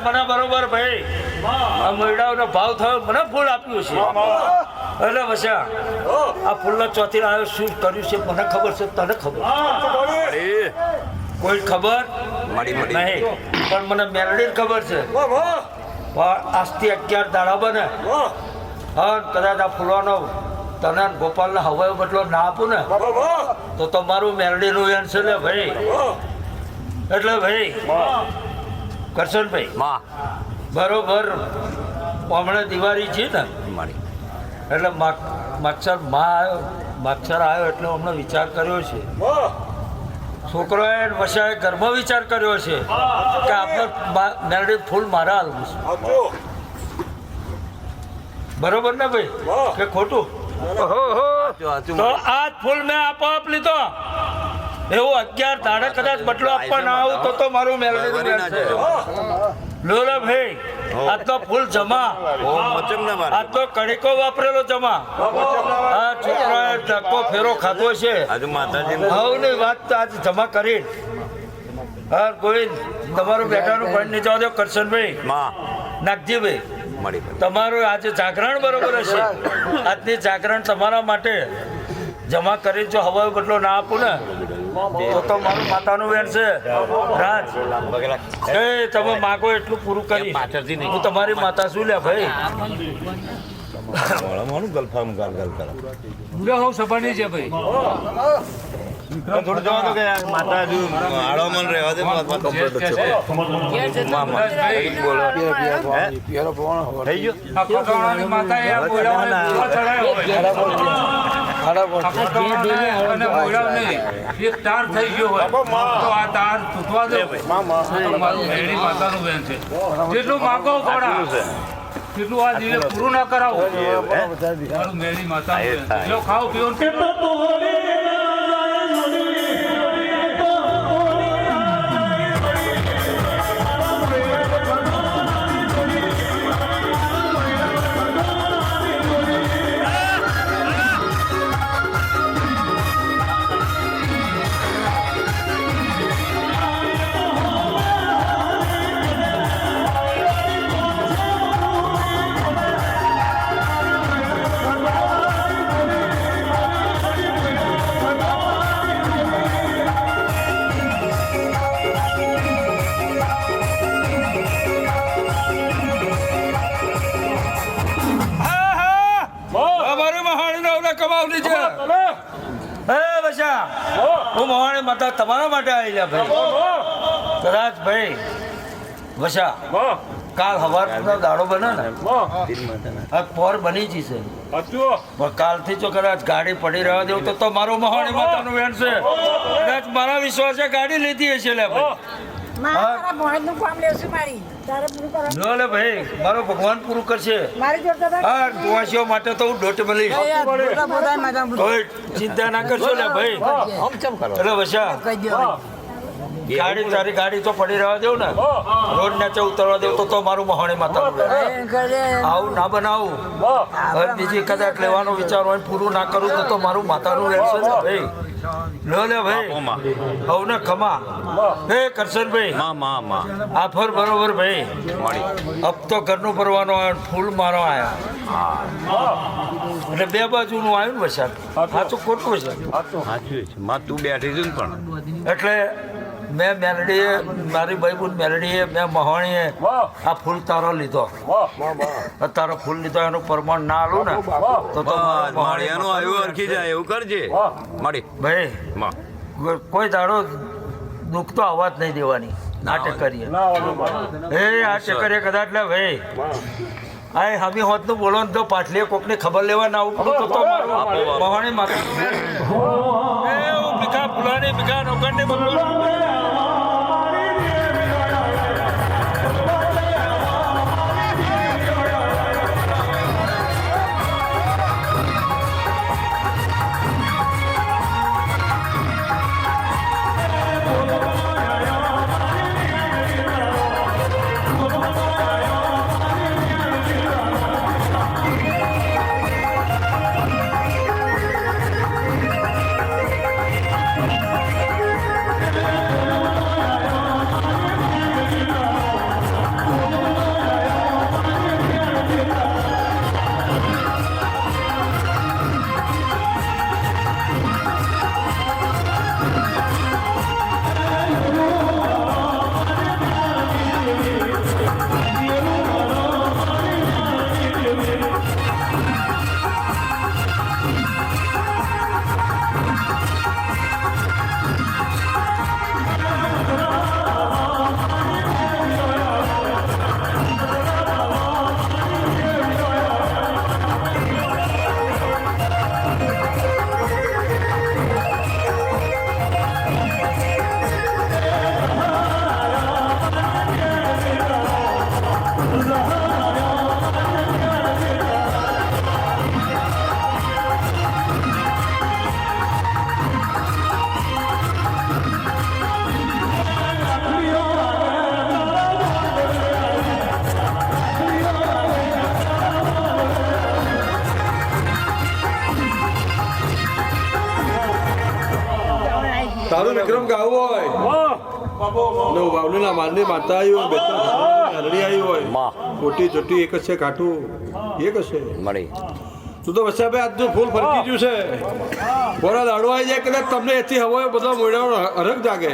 મને બરોબર ભાઈ આ મૈડાઓનો ભાવ થયો મને ફૂલ આપ્યું છે એટલે વસ્યા આ ફૂલનો ચોથી આવ્યો શું કર્યું છે મને ખબર છે તને ખબર કોઈ ખબર નહીં પણ મને મેલડી ખબર છે પણ આજથી 11 દાડા બને હા કદાચ આ ફૂલવાનો તને ગોપાલને હવાયો બદલો ના આપું ને તો તમારું મેલડીનું એન છે ને ભાઈ એટલે ભાઈ કરશનભાઈ બરોબર હમણાં દિવાળી છે ને એટલે માક્ષર આવ્યો એટલે હમણાં વિચાર કર્યો છે છોકરાએ વસાએ ઘરમાં વિચાર કર્યો છે કે આપણે મેલડી ફૂલ મારા હાલવું છે બરોબર ને ભાઈ કે ખોટું તો આ ફૂલ મેં આપોઆપ લીધો એવું 11 દાડે કદાચ બદલો આપવા ના આવું તો મારું મેલડી લોલા ભાઈ આ તો ફૂલ જમા આ તો કડીકો વાપરેલો જમા આ છોકરાએ ધક્કો ફેરો ખાધો છે હવની વાત તો આજ જમા કરી હા કોઈ તમારું બેટાનું પણ નહીં જવા દો કરશનભાઈ નાગજીભાઈ તમારું આજે જાગરણ બરોબર હશે આજની જાગરણ તમારા માટે જમા કરી જો હવા બદલો ના આપું ને તો મારું માતાનું વેણ છે રાજ એ તમે માગો એટલું પૂરું કરી હું તમારી માતા શું લે ભાઈ સભાની છે ભાઈ થોડું જવા દો કે માતા હજુ આડો મન રહેવા દે તાર થઈ ગયો હોય તો આ તાર તૂટવા દે મેળી માતાનું બેન છે જેટલું માગો ઘોડા કેટલું આ દિલે પૂરું ના કરાવો મારું મેળી માતા ખાવ પીવો હું મહાણી માતા તમારા માટે આવી જા ભાઈ કદાચ ભાઈ વસા કાલ હવારનો દાડો બને ને આ પોર બની જશે કાલથી જો કદાચ ગાડી પડી રહેવા દેવું તો મારું મહાણી માતાનું વેણ છે કદાચ મારા વિશ્વાસે ગાડી લીધી હશે લે ભાઈ ભાઈ મારો ભગવાન પૂરું કરશે હા કુવાસીઓ માટે તો હું ડોટ મળી ચિંતા ના કરશો ને ભાઈ એટલે વસા ગાડી તારી ગાડી તો પડી રહેવા દેવું ને રોડ નીચે ઉતરવા દેવું તો મારું મહાણી માતા આવું ના બનાવું હવે બીજી કદાચ લેવાનો વિચાર હોય પૂરું ના કરું તો મારું માતાનું રહેશે ને ભાઈ લો લે ભાઈ હવ ને ખમા હે કરશનભાઈ આફર બરોબર ભાઈ અબ તો ઘરનું ભરવાનો આવ્યો ફૂલ મારો આવ્યા એટલે બે બાજુનું આવ્યું ને વરસાદ સાચું ખોટું છે તું બેઠી છું પણ એટલે મેં મેલડીએ મારી ભાઈ મેલડીએ મેં મહાણીએ આ ફૂલ તારો લીધો તારો ફૂલ લીધો એનું પ્રમાણ ના આલું ને તો માળિયાનું આવ્યું અરખી જાય એવું કરજે મળી ભાઈ કોઈ દાડો દુઃખ તો અવાજ નહીં દેવાની નાટક કરીએ એ આ ચક્કરે કદાચ લે ભાઈ આ હમી હોત નું બોલો ને તો પાટલીએ કોકને ખબર લેવા ના આવું તો મહાણી માતા ભીખા ફૂલાની ભીખા નોકરને આવું હોય ને વાવલીના મારની માતા આવી હોય, બે ત્રણ હરડી આવી હોય, મોટી ચોટી એક જ છે, કાઠું એક જ છે. તું તો વસાભાઈ આજનું ફૂલ ફરકી ગયું છે. બોરા દાડો આવી જાય કદાચ તમને એથી હવાયો બધા મોઢાનો હરખ જાગે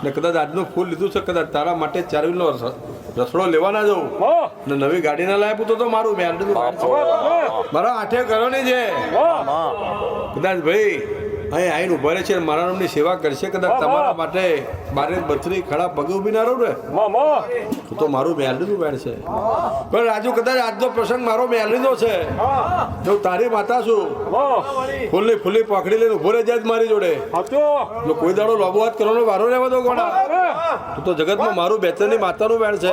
ને કદાચ આજનું ફૂલ લીધું છે, કદાચ તારા માટે ચારવીનો રસડો લેવાના જવું ને નવી ગાડી ના લાવ્યું તો મારું મેરડું મારા 8 કરવાની છે. કદાચ ભાઈ અહીં આવીને ઉભા રહે છે મારા નામની સેવા કરશે, કદાચ તમારા માટે મારે બથરી ખડા પગે ઉભી ના રહું ને તો મારું મેરડીનું વેણ છે. પણ રાજુ કદાચ આજનો પ્રસંગ મારો મેરડીનો છે. જો તારી માતા છું, ફૂલની ફૂલી પકડી લઈને ઉભો રહી જાય મારી જોડે. જો કોઈ દાડો લોબો હાથ કરવાનો વારો રહેવા દો કોણા, તો જગતમાં મારું બેચરની માતાનું વેણ છે.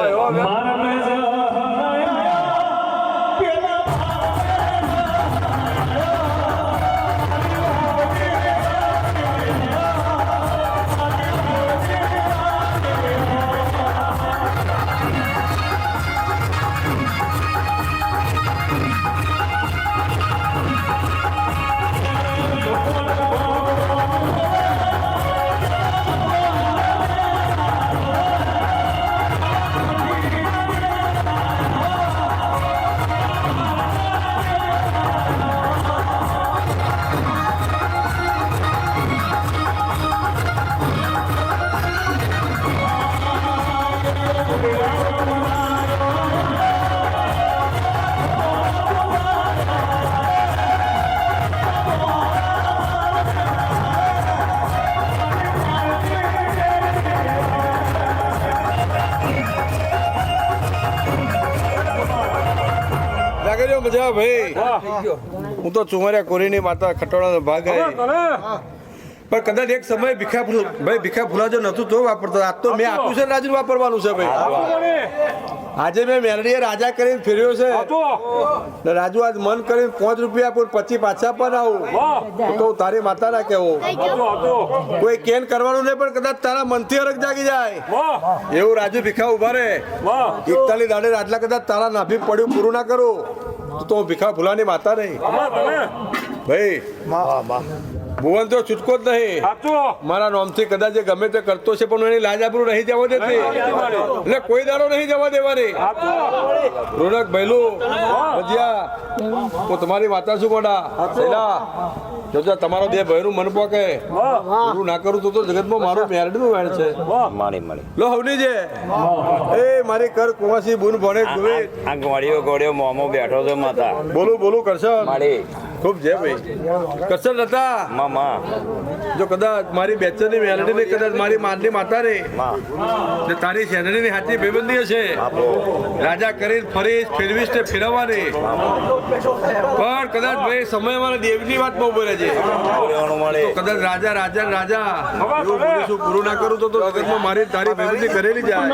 મજા ભાઈ, હું તો ચુમારિયા કોરીની માતા ખટોળાનો ભાગ આવી. પણ કદાચ એક સમય ભીખા ફૂલા જો નતું તો વાપરતો. આજ તો મેં આપ્યું છે રાજુ વાપરવાનું છે ભાઈ. આજે મેં મેરડીએ રાજા કરીને ફેર્યો છે. રાજુ આજ મન કરીને 5 રૂપિયા પણ 25 પાછા પણ આવું તો તારી માતા ના કેવું કોઈ કેન કરવાનું નહીં, પણ કદાચ તારા મનથી હરખ જાગી જાય એવું રાજુ ભીખા ઉભા રે 41 દાડે આટલા કદાચ તારા નાભી પડ્યું પૂરું ના કરું તો ભીખા ફૂલાની માતા નહીં ભાઈ. ભુવન તો છૂટકો જ નહીં. મારા નામથી કદાચ જે ગમે તે કરતો છે પણ એની લાજ આબરૂ નહીં જવા દેતી, એટલે કોઈ દાડો નહીં જવા દેવાની. રોનક ભૈલું ભજીયા, હું તમારી માતા છું મોટા. જો તમારો બે ભયનું મન પોકે પૂરું ના કરું તો જગતમાં મારું મેરડીનું વેણ છે. લો હવની છે એ મારી કર કુવાસી બુન ભણે આ ગોળીઓ ગોળીઓ મોમો બેઠો છે માતા. બોલું કરશન ખૂબ જય ભાઈ કરશન હતા મામા. જો કદાચ મારી બેચરની મેરડીને કદાચ મારી માનની માતા રે ને તારી શેરડીની હાથી બેબંધી હશે રાજા કરી ફરી ફેરવીશ ને ફેરવવાની. પણ કદાચ ભાઈ સમય મારા દેવની વાત બહુ બોલે છે તો કદાચ રાજા એવું બોલીશું પૂરું ના કરું તો જગતમાં મારી તારી બેબંધી કરેલી જાય.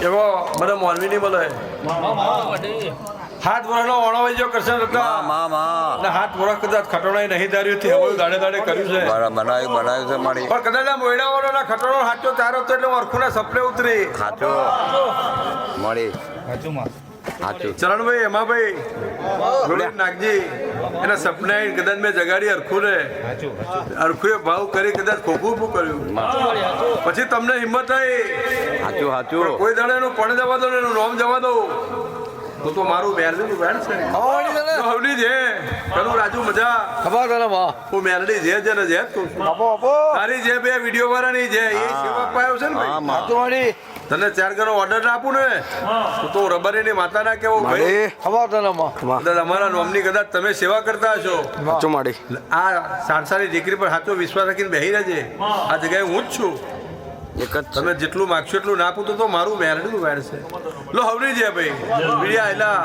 એવો મને મોનવી નહીં મળે. હાથ વર્ષનો ઓણવાઈ જો કરશે એટલે હાથ વર્ષ કદાચ ખટોણાઈ નહીં ધાર્યું થી હવે દાડે દાડે કર્યું છે બનાવ્યું છે મારી પણ કદાચ આ મોયડાવાળો ખટોણો હાચો ચારો તો એટલે અરખું ના સપને ઉતરી સાચો મળી ચરણભાઈ એમાં રોડી નાગજી એના સપના કદાચ મેં જગાડી અરખું ને અરખુએ ભાવ કરી કદાચ ખોખું ઊભું કર્યું પછી તમને હિંમત આવી કોઈ દાડે એનું પણ જવા દો ને એનું નામ જવા દો તો મારું મેરડી બેન છે હવલી છે પેલું રાજુ મજા ખબર હું મેરડી છે ને જે તારી જે બે વિડીયો વાળાની છે એ સેવક પાયો છે ને ભાઈ તને 4 ગણો ઓર્ડર આપું ને તો રબારીની માતા ના કેવો ભાઈ કદાચ અમારા નોમની કદાચ તમે સેવા કરતા હશો આ સારસારી દીકરી પર સાચો વિશ્વાસ રાખીને બેહી રહેજે આ જગ્યાએ હું જ છું તમે જેટલું માગશો એટલું ના પૂછો તો મારું મેરડીનું વેણ છે લો હવરી છે ભાઈ બીડિયા એલા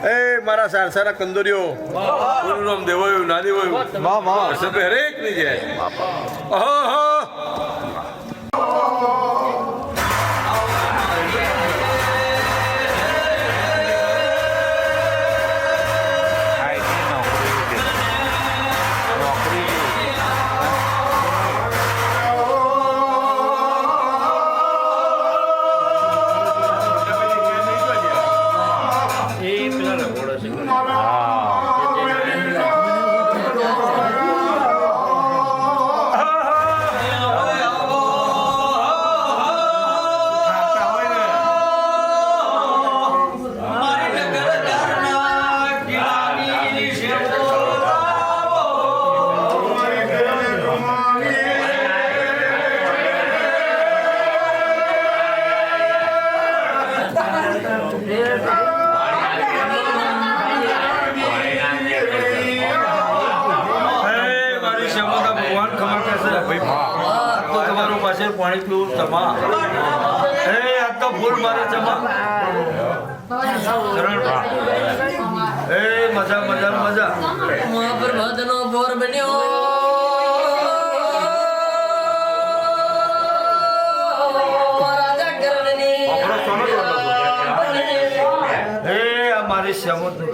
એ મારા સારસારા કંદોરીઓ કોનું નામ દેવાયું ના દેવાયું હરેક ની જાય પાણી પીવું જમા આજ તો ફૂલ મારે જમા મજા મજા મજા પ્રભાતનો ભોર બન્યો મારી સમજ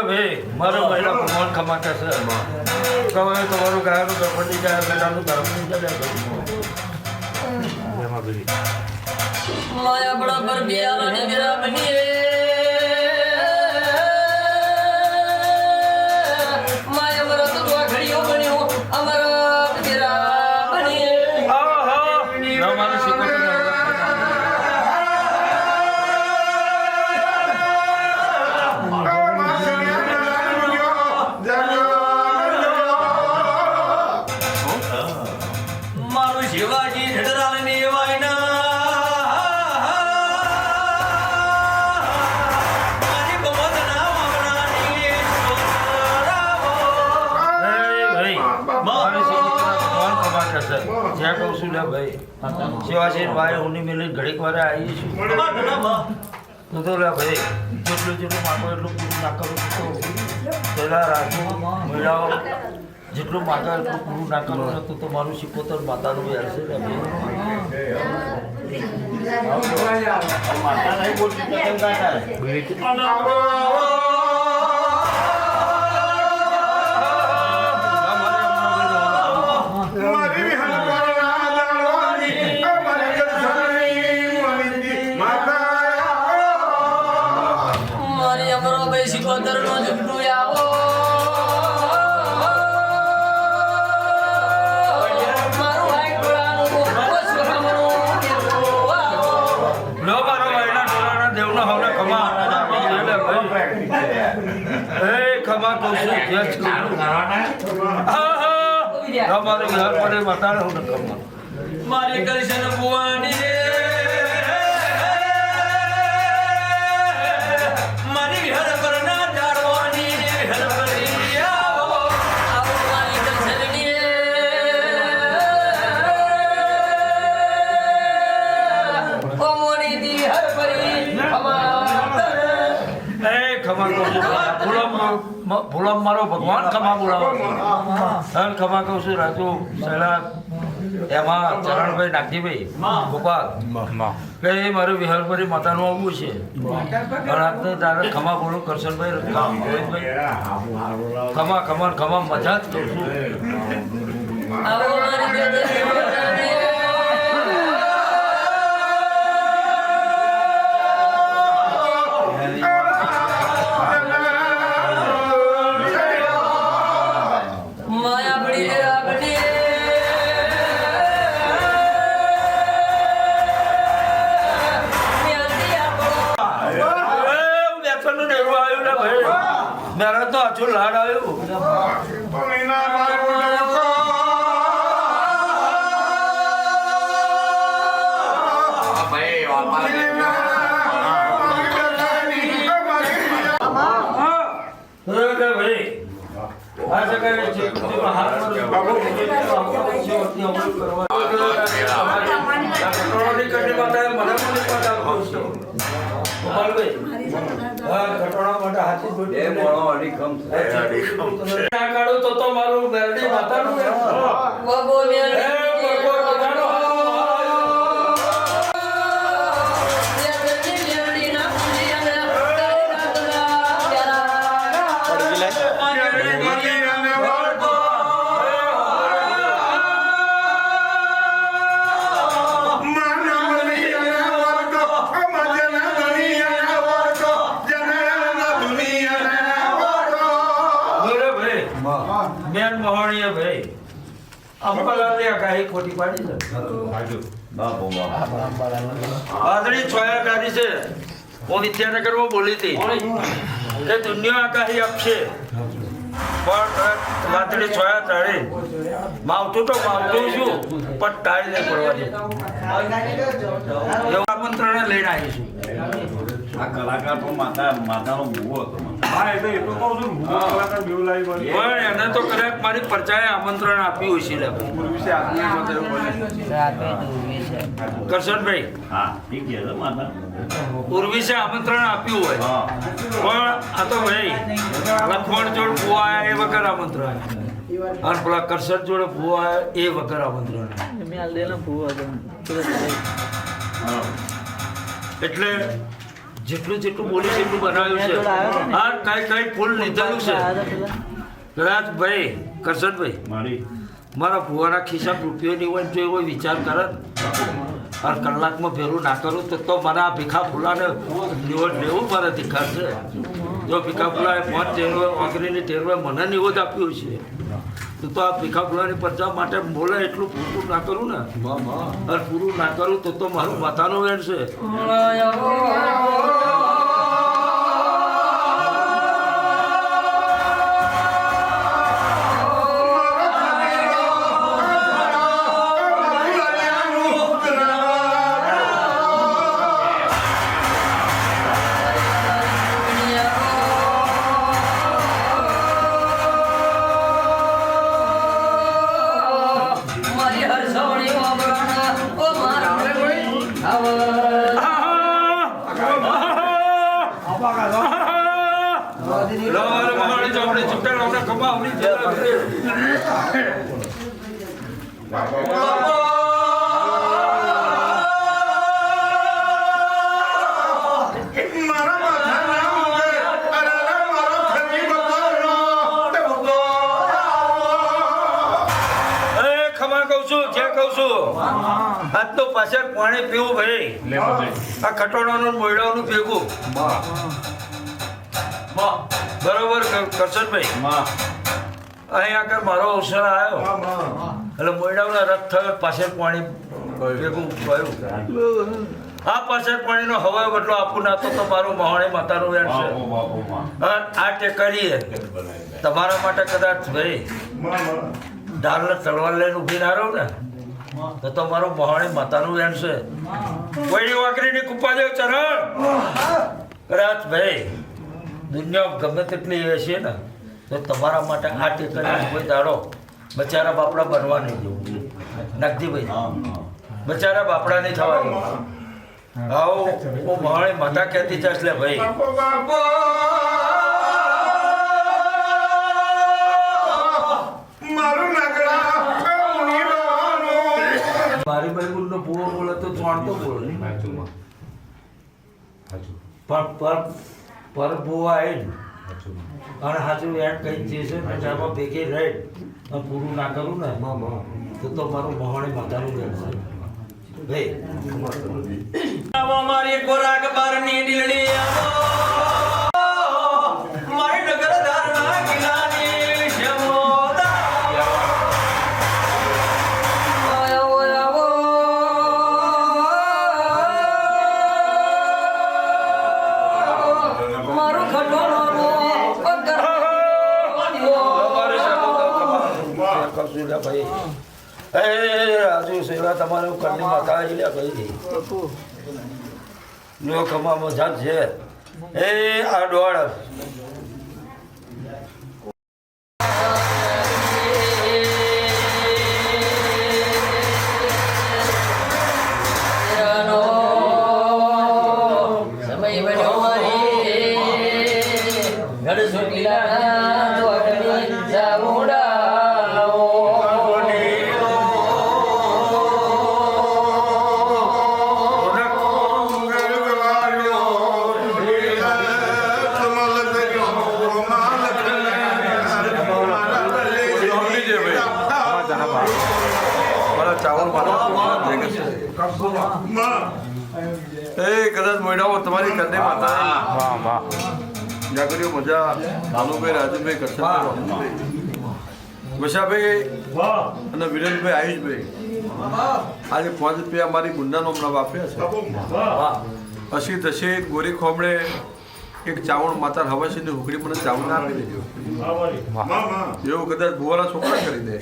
ભાઈ ખમાતા છે તમારું ગાયનું ગણપતિ જાય બેટાનું ગણપતિ માયા બડા પર બિયારો ને મેરા બનીએ માયા બરા તો ઘડીઓ બન્યો અમારા બિરા બનીએ મારું શીખો જ્યાં કહું છું લે ભાઈ સેવાશીલ ભાઈ ઊની મેલી ઘડીક વાર આવી છું તો લે ભાઈ જેટલું માગો એટલું પૂરું ના કરું તો પહેલાં રાખું મહિલાઓ જેટલું માગા એટલું પૂરું ના કરું તો મારું શીખોતર માતાનું યાર છે ને માતા નહીં બોલતી કેમ થાય શિકોતરનો ઝૂંટું આવો ખમા એ ખમા કહું છું અમારે ઘર પડે બતાડે હું ખમા મારી કરશન ભુવાની મારી વિહર કરના જાળવાની વિહર કરી આવો આવો મારી કરશનની ઓ મોરી દી હર પરી એ ખમા કહું છું ભૂલમ મારો ભગવાન ખમા બોલાવો ખમા કહું છું રાજુ સહેલા એમાં ચરણભાઈ નાગજીભાઈ ગોપાલ કે એ મારે વિહારપરી માતાનું આવવું છે પણ આજને તારે ખમા બોલો કરશનભાઈ ખમા ખમા ખમા મજા જ કરું છું આવો મારી કરશનની માયા પડી રે આપને મેરા તો આછું લાડ આવ્યું તો મારું મેરડી માતાનું બબો મેરડી બેન મોહણીએ ભાઈ અંબાલાલે કાઈ ખોટી પાડી છે વાદળી છોયા કાઢી છે હું વિદ્યાનગરમાં બોલી હતી કે દુનિયા આગાહી આપશે પણ વાદળી છોયા તાળે માવઠું તો માવઠું છું પણ ટાળી નહીં પડવા દે એવું આમંત્રણ લઈને આવીશું આ કલાકાર તો માતાનો ભૂવો હતો. પણ એને તો કદાચ મારી પરચાએ આમંત્રણ આપ્યું હશે લે કરશનભાઈ હા ઠીક છે માતા ઉર્વિશે આમંત્રણ આપ્યું હોય પણ આ તો ભાઈ લખમણ જોડ ભૂવા આવ્યા એ વગર આમંત્રણ અને પેલા કરશન જોડે ભૂવા આવ્યા એ વગર આમંત્રણ એટલે જેટલું જેટલું બોલી છે એટલું બનાવ્યું છે આ કઈ ફૂલ લીધેલું છે કદાચ ભાઈ કરશનભાઈ મારી મારા ભુવાના ખિસ્સા રૂપિયો નહીં હોય જો એવો વિચાર કરે અને કલાકમાં ભેરું ના કરું તો મને આ ભીખા ફૂલાને નિવડ લેવું મારે ધિકાર છે જો ભીખા ફૂલાએ મોત ટેરવે ઓગરીની ટેરવે મને નિવડ આપ્યું છે તો આ ભીખા ફૂલાની પ્રજા માટે બોલે એટલું પૂરું ના કરું ને અને પૂરું ના કરું તો મારું માથાનું વેણ છે મારી હરસવણી વાબરાના ઓ મારા આજ તો પાછળ પાણી પીવું ભાઈ આ ખટોણાનું મોયડાનું ભેગું બરોબર કરશનભાઈ અહીં આગળ મારો અવસર આવ્યો એટલે મોયડાનો રથ થયો પાછળ પાણી ભેગું થયું આ પાછળ પાણીનો હવા બદલો આપું ના તો તમારું મહાણે માતાનું વેણ છે અને આ ટેકરીએ તમારા માટે કદાચ ભાઈ ઢાલને તલવાર લઈને ઊભી ના રહું ને તો તમારું મહાણે માતાનું વેણ છે કોઈની વાકરીની કૃપા દેવ ચરણ કદાચ ભાઈ દુનિયા ગમે તેટલી એ છે ને તો તમારા માટે આ ટેકરી કોઈ દાડો બચારા બાપડા બનવા નહીં દેવું નગદીભાઈ બચારા બાપડા નહીં થવા આવો હું મહાણી માતા કહેતી જશ લે ભાઈ મારી ભાઈ ગુણનો પૂરો બોલે તો જાણતો બોલે પર ભૂવા આવી અને હાજુ એડ કઈ છે બજારમાં ભેગી રહી પૂરું ના કરું ને તો મારું મહાણી માતાનું વેણ છે આવો મારી ખોરાક બારની ડીલડી આવો મારી નગર ધારના કિલ્લાની શમોદા આવો આવો મારું ખટોનો ભાઈ એ આજુ સેવા તમારે કરની માતા આવી લે ભાઈ જો ખમા મજા છે એ આ દોડ સમય બન્યો મારી ઘર સુટીલા દોડની જાઉડા કદાચ મોઢાઓ તમારી કન્ને માતા જાગરીઓ મજા ભાનુભાઈ રાજુભાઈ કરશનભાઈ વશાભાઈ અને વિરેનભાઈ આયુષભાઈ આજે 5 રૂપિયા અમારી ગુંડાનો હમણાં વાપર્યા છે પછી થશે ગોરી ખોમડે એક ચાવણ માતા હવાસીની હુકડી મને ચાવણ ના આપી દેજો એવું કદાચ ભુવાના છોકરા કરી દે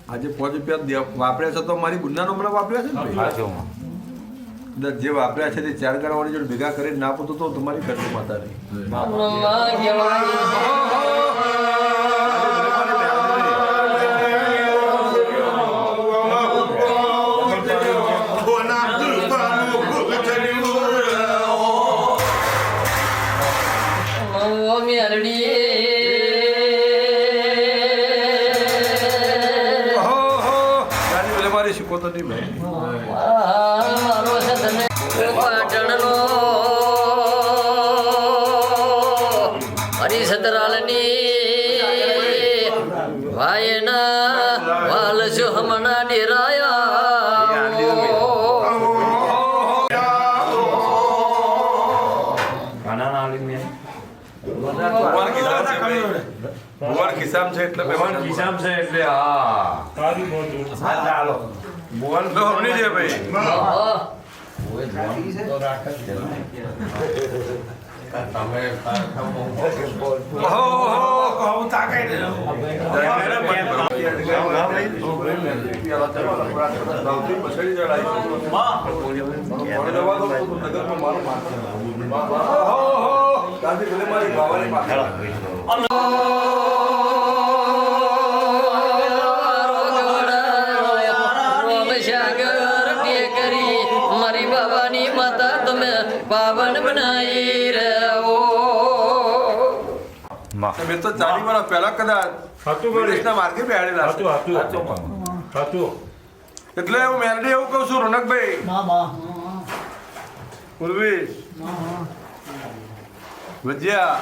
આજે 5 રૂપિયા વાપર્યા છે તો મારી ગુંડાનો હમણાં વાપર્યા છે ને કદાચ જે વાપર્યા છે તે 4 ગણાવાળી જોડે ભેગા કરીને ના આપો તો તમારી ઘરની માતા નહીં શીખો તો નહીં ભાઈ પાટણનો હરિસતરાલની વાયના વાલ છો હમણા ડેરાયા ભુવાન ખિસામ છે એટલે હા ચાલો ભુવાન તો હમણી છે ભાઈ મારી બાબાની માતા તમે પાવન બનાવી રહો મેં તો 40 વર્ષ પહેલા કદાચ વિદેશના માર્ગે બેહાડેલા એટલે હું મેલડી એવું કહું છું રોનકભાઈ પૂર્વેશ વજ્યા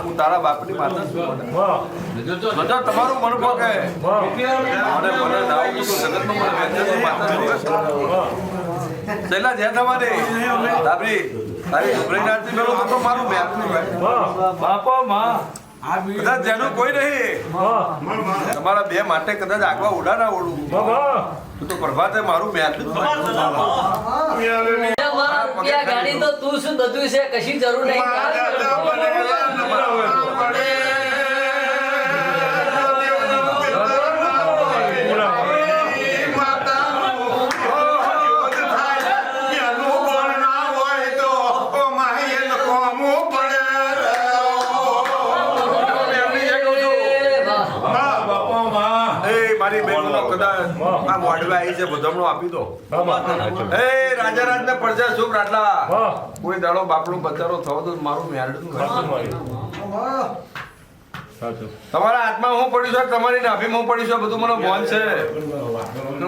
હું તારા બાપની માતા છું બધા તમારું મન પોકે અને મને નાવ કીધું જગતનું મને વેચે માતા છેલ્લા જ્યાં તમારે તારી ઉભરી નાચતી પેલો તો મારું મેલડી ભાઈ બાપા માં કદાચ જેનું કોઈ નહીં તમારા બે માટે કદાચ આગવા ઉડા ના ઓળું તો પ્રભાતે મારું મેં ગાડી તો તું શું બધું છે કશી જરૂર નહીં મારી બેનો કદાચ આ મોડવા આવી છે બધામણો આપી દો એ રાજા રાજ ને પડજા સુખ રાટલા કોઈ દાડો બાપડો બચારો થવો તો મારું મેરડું તમારા હાથમાં હું પડ્યું છે તમારી નાભીમાં હું પડ્યું છે બધું મને ભોન છે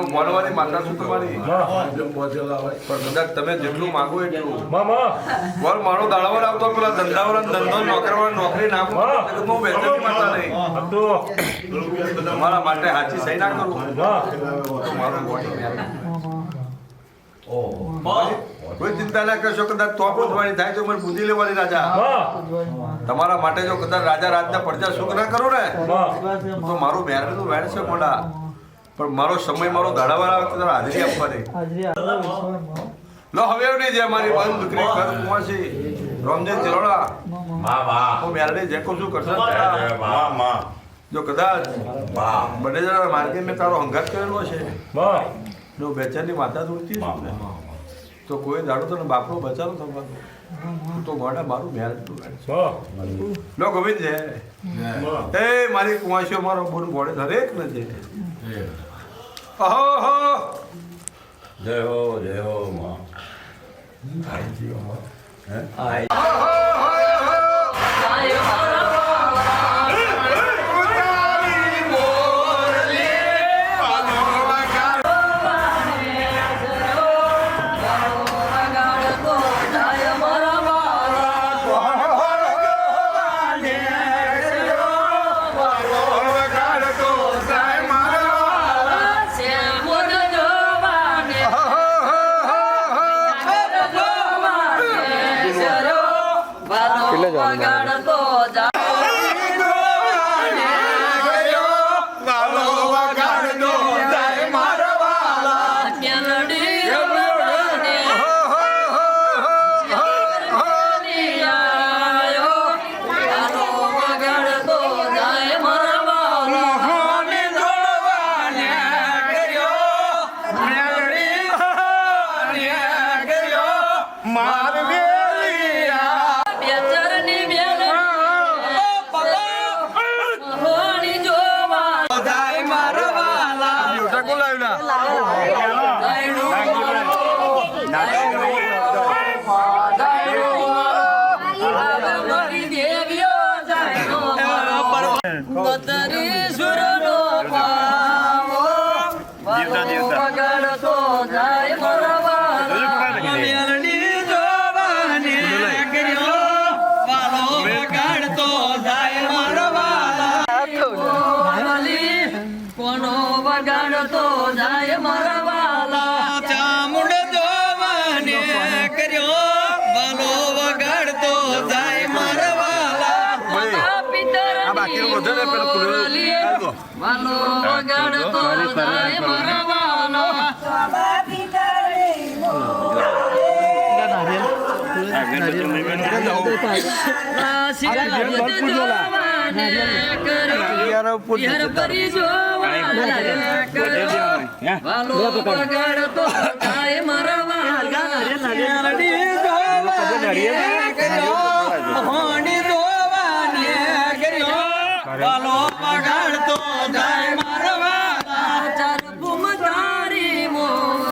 ભોનવાની માતા છું તમારી પણ કદાચ તમે જેટલું માંગો એટલું બોલ મારો દાડાવાર આવતો પેલા ધંધાવાળા ધંધો નોકરવાળા નોકરી ના હું બેચેની માતા નહીં તમારા માટે હાચી સહી ના કરું તો મારું કોઈ ચિંતા ના કરશો કદાચ તો પૂછવાની થાય તો મને પૂછી લેવાની રાજા તમારા માટે જો કદાચ રાજા રાજના પડજા સુખ ના કરો ને તો મારું મેરડું વેણ છે મોડા પણ મારો સમય મારો દાડાવાર આવે તો હાજરી આપવાની લો હવે એવું નહીં જે મારી બંધ દીકરી ઘર કુંવાસી રામજી ચિરોડા હું મેરડે જે કહું છું કરશે જો કદાચ બને જણા માર્કેટ મેં તારો હંગાત કરેલો છે જો બેચારની માતા દોડતી તો કોઈ દાડો તને બાપનો બચારો થવાનો તો ગોડા મારું મેરડું લો ગોવિંદ છે એ મારી કુંવાસીઓ મારો બોન ગોળે દરેક ને છે અહો હો જય હો માં વાલો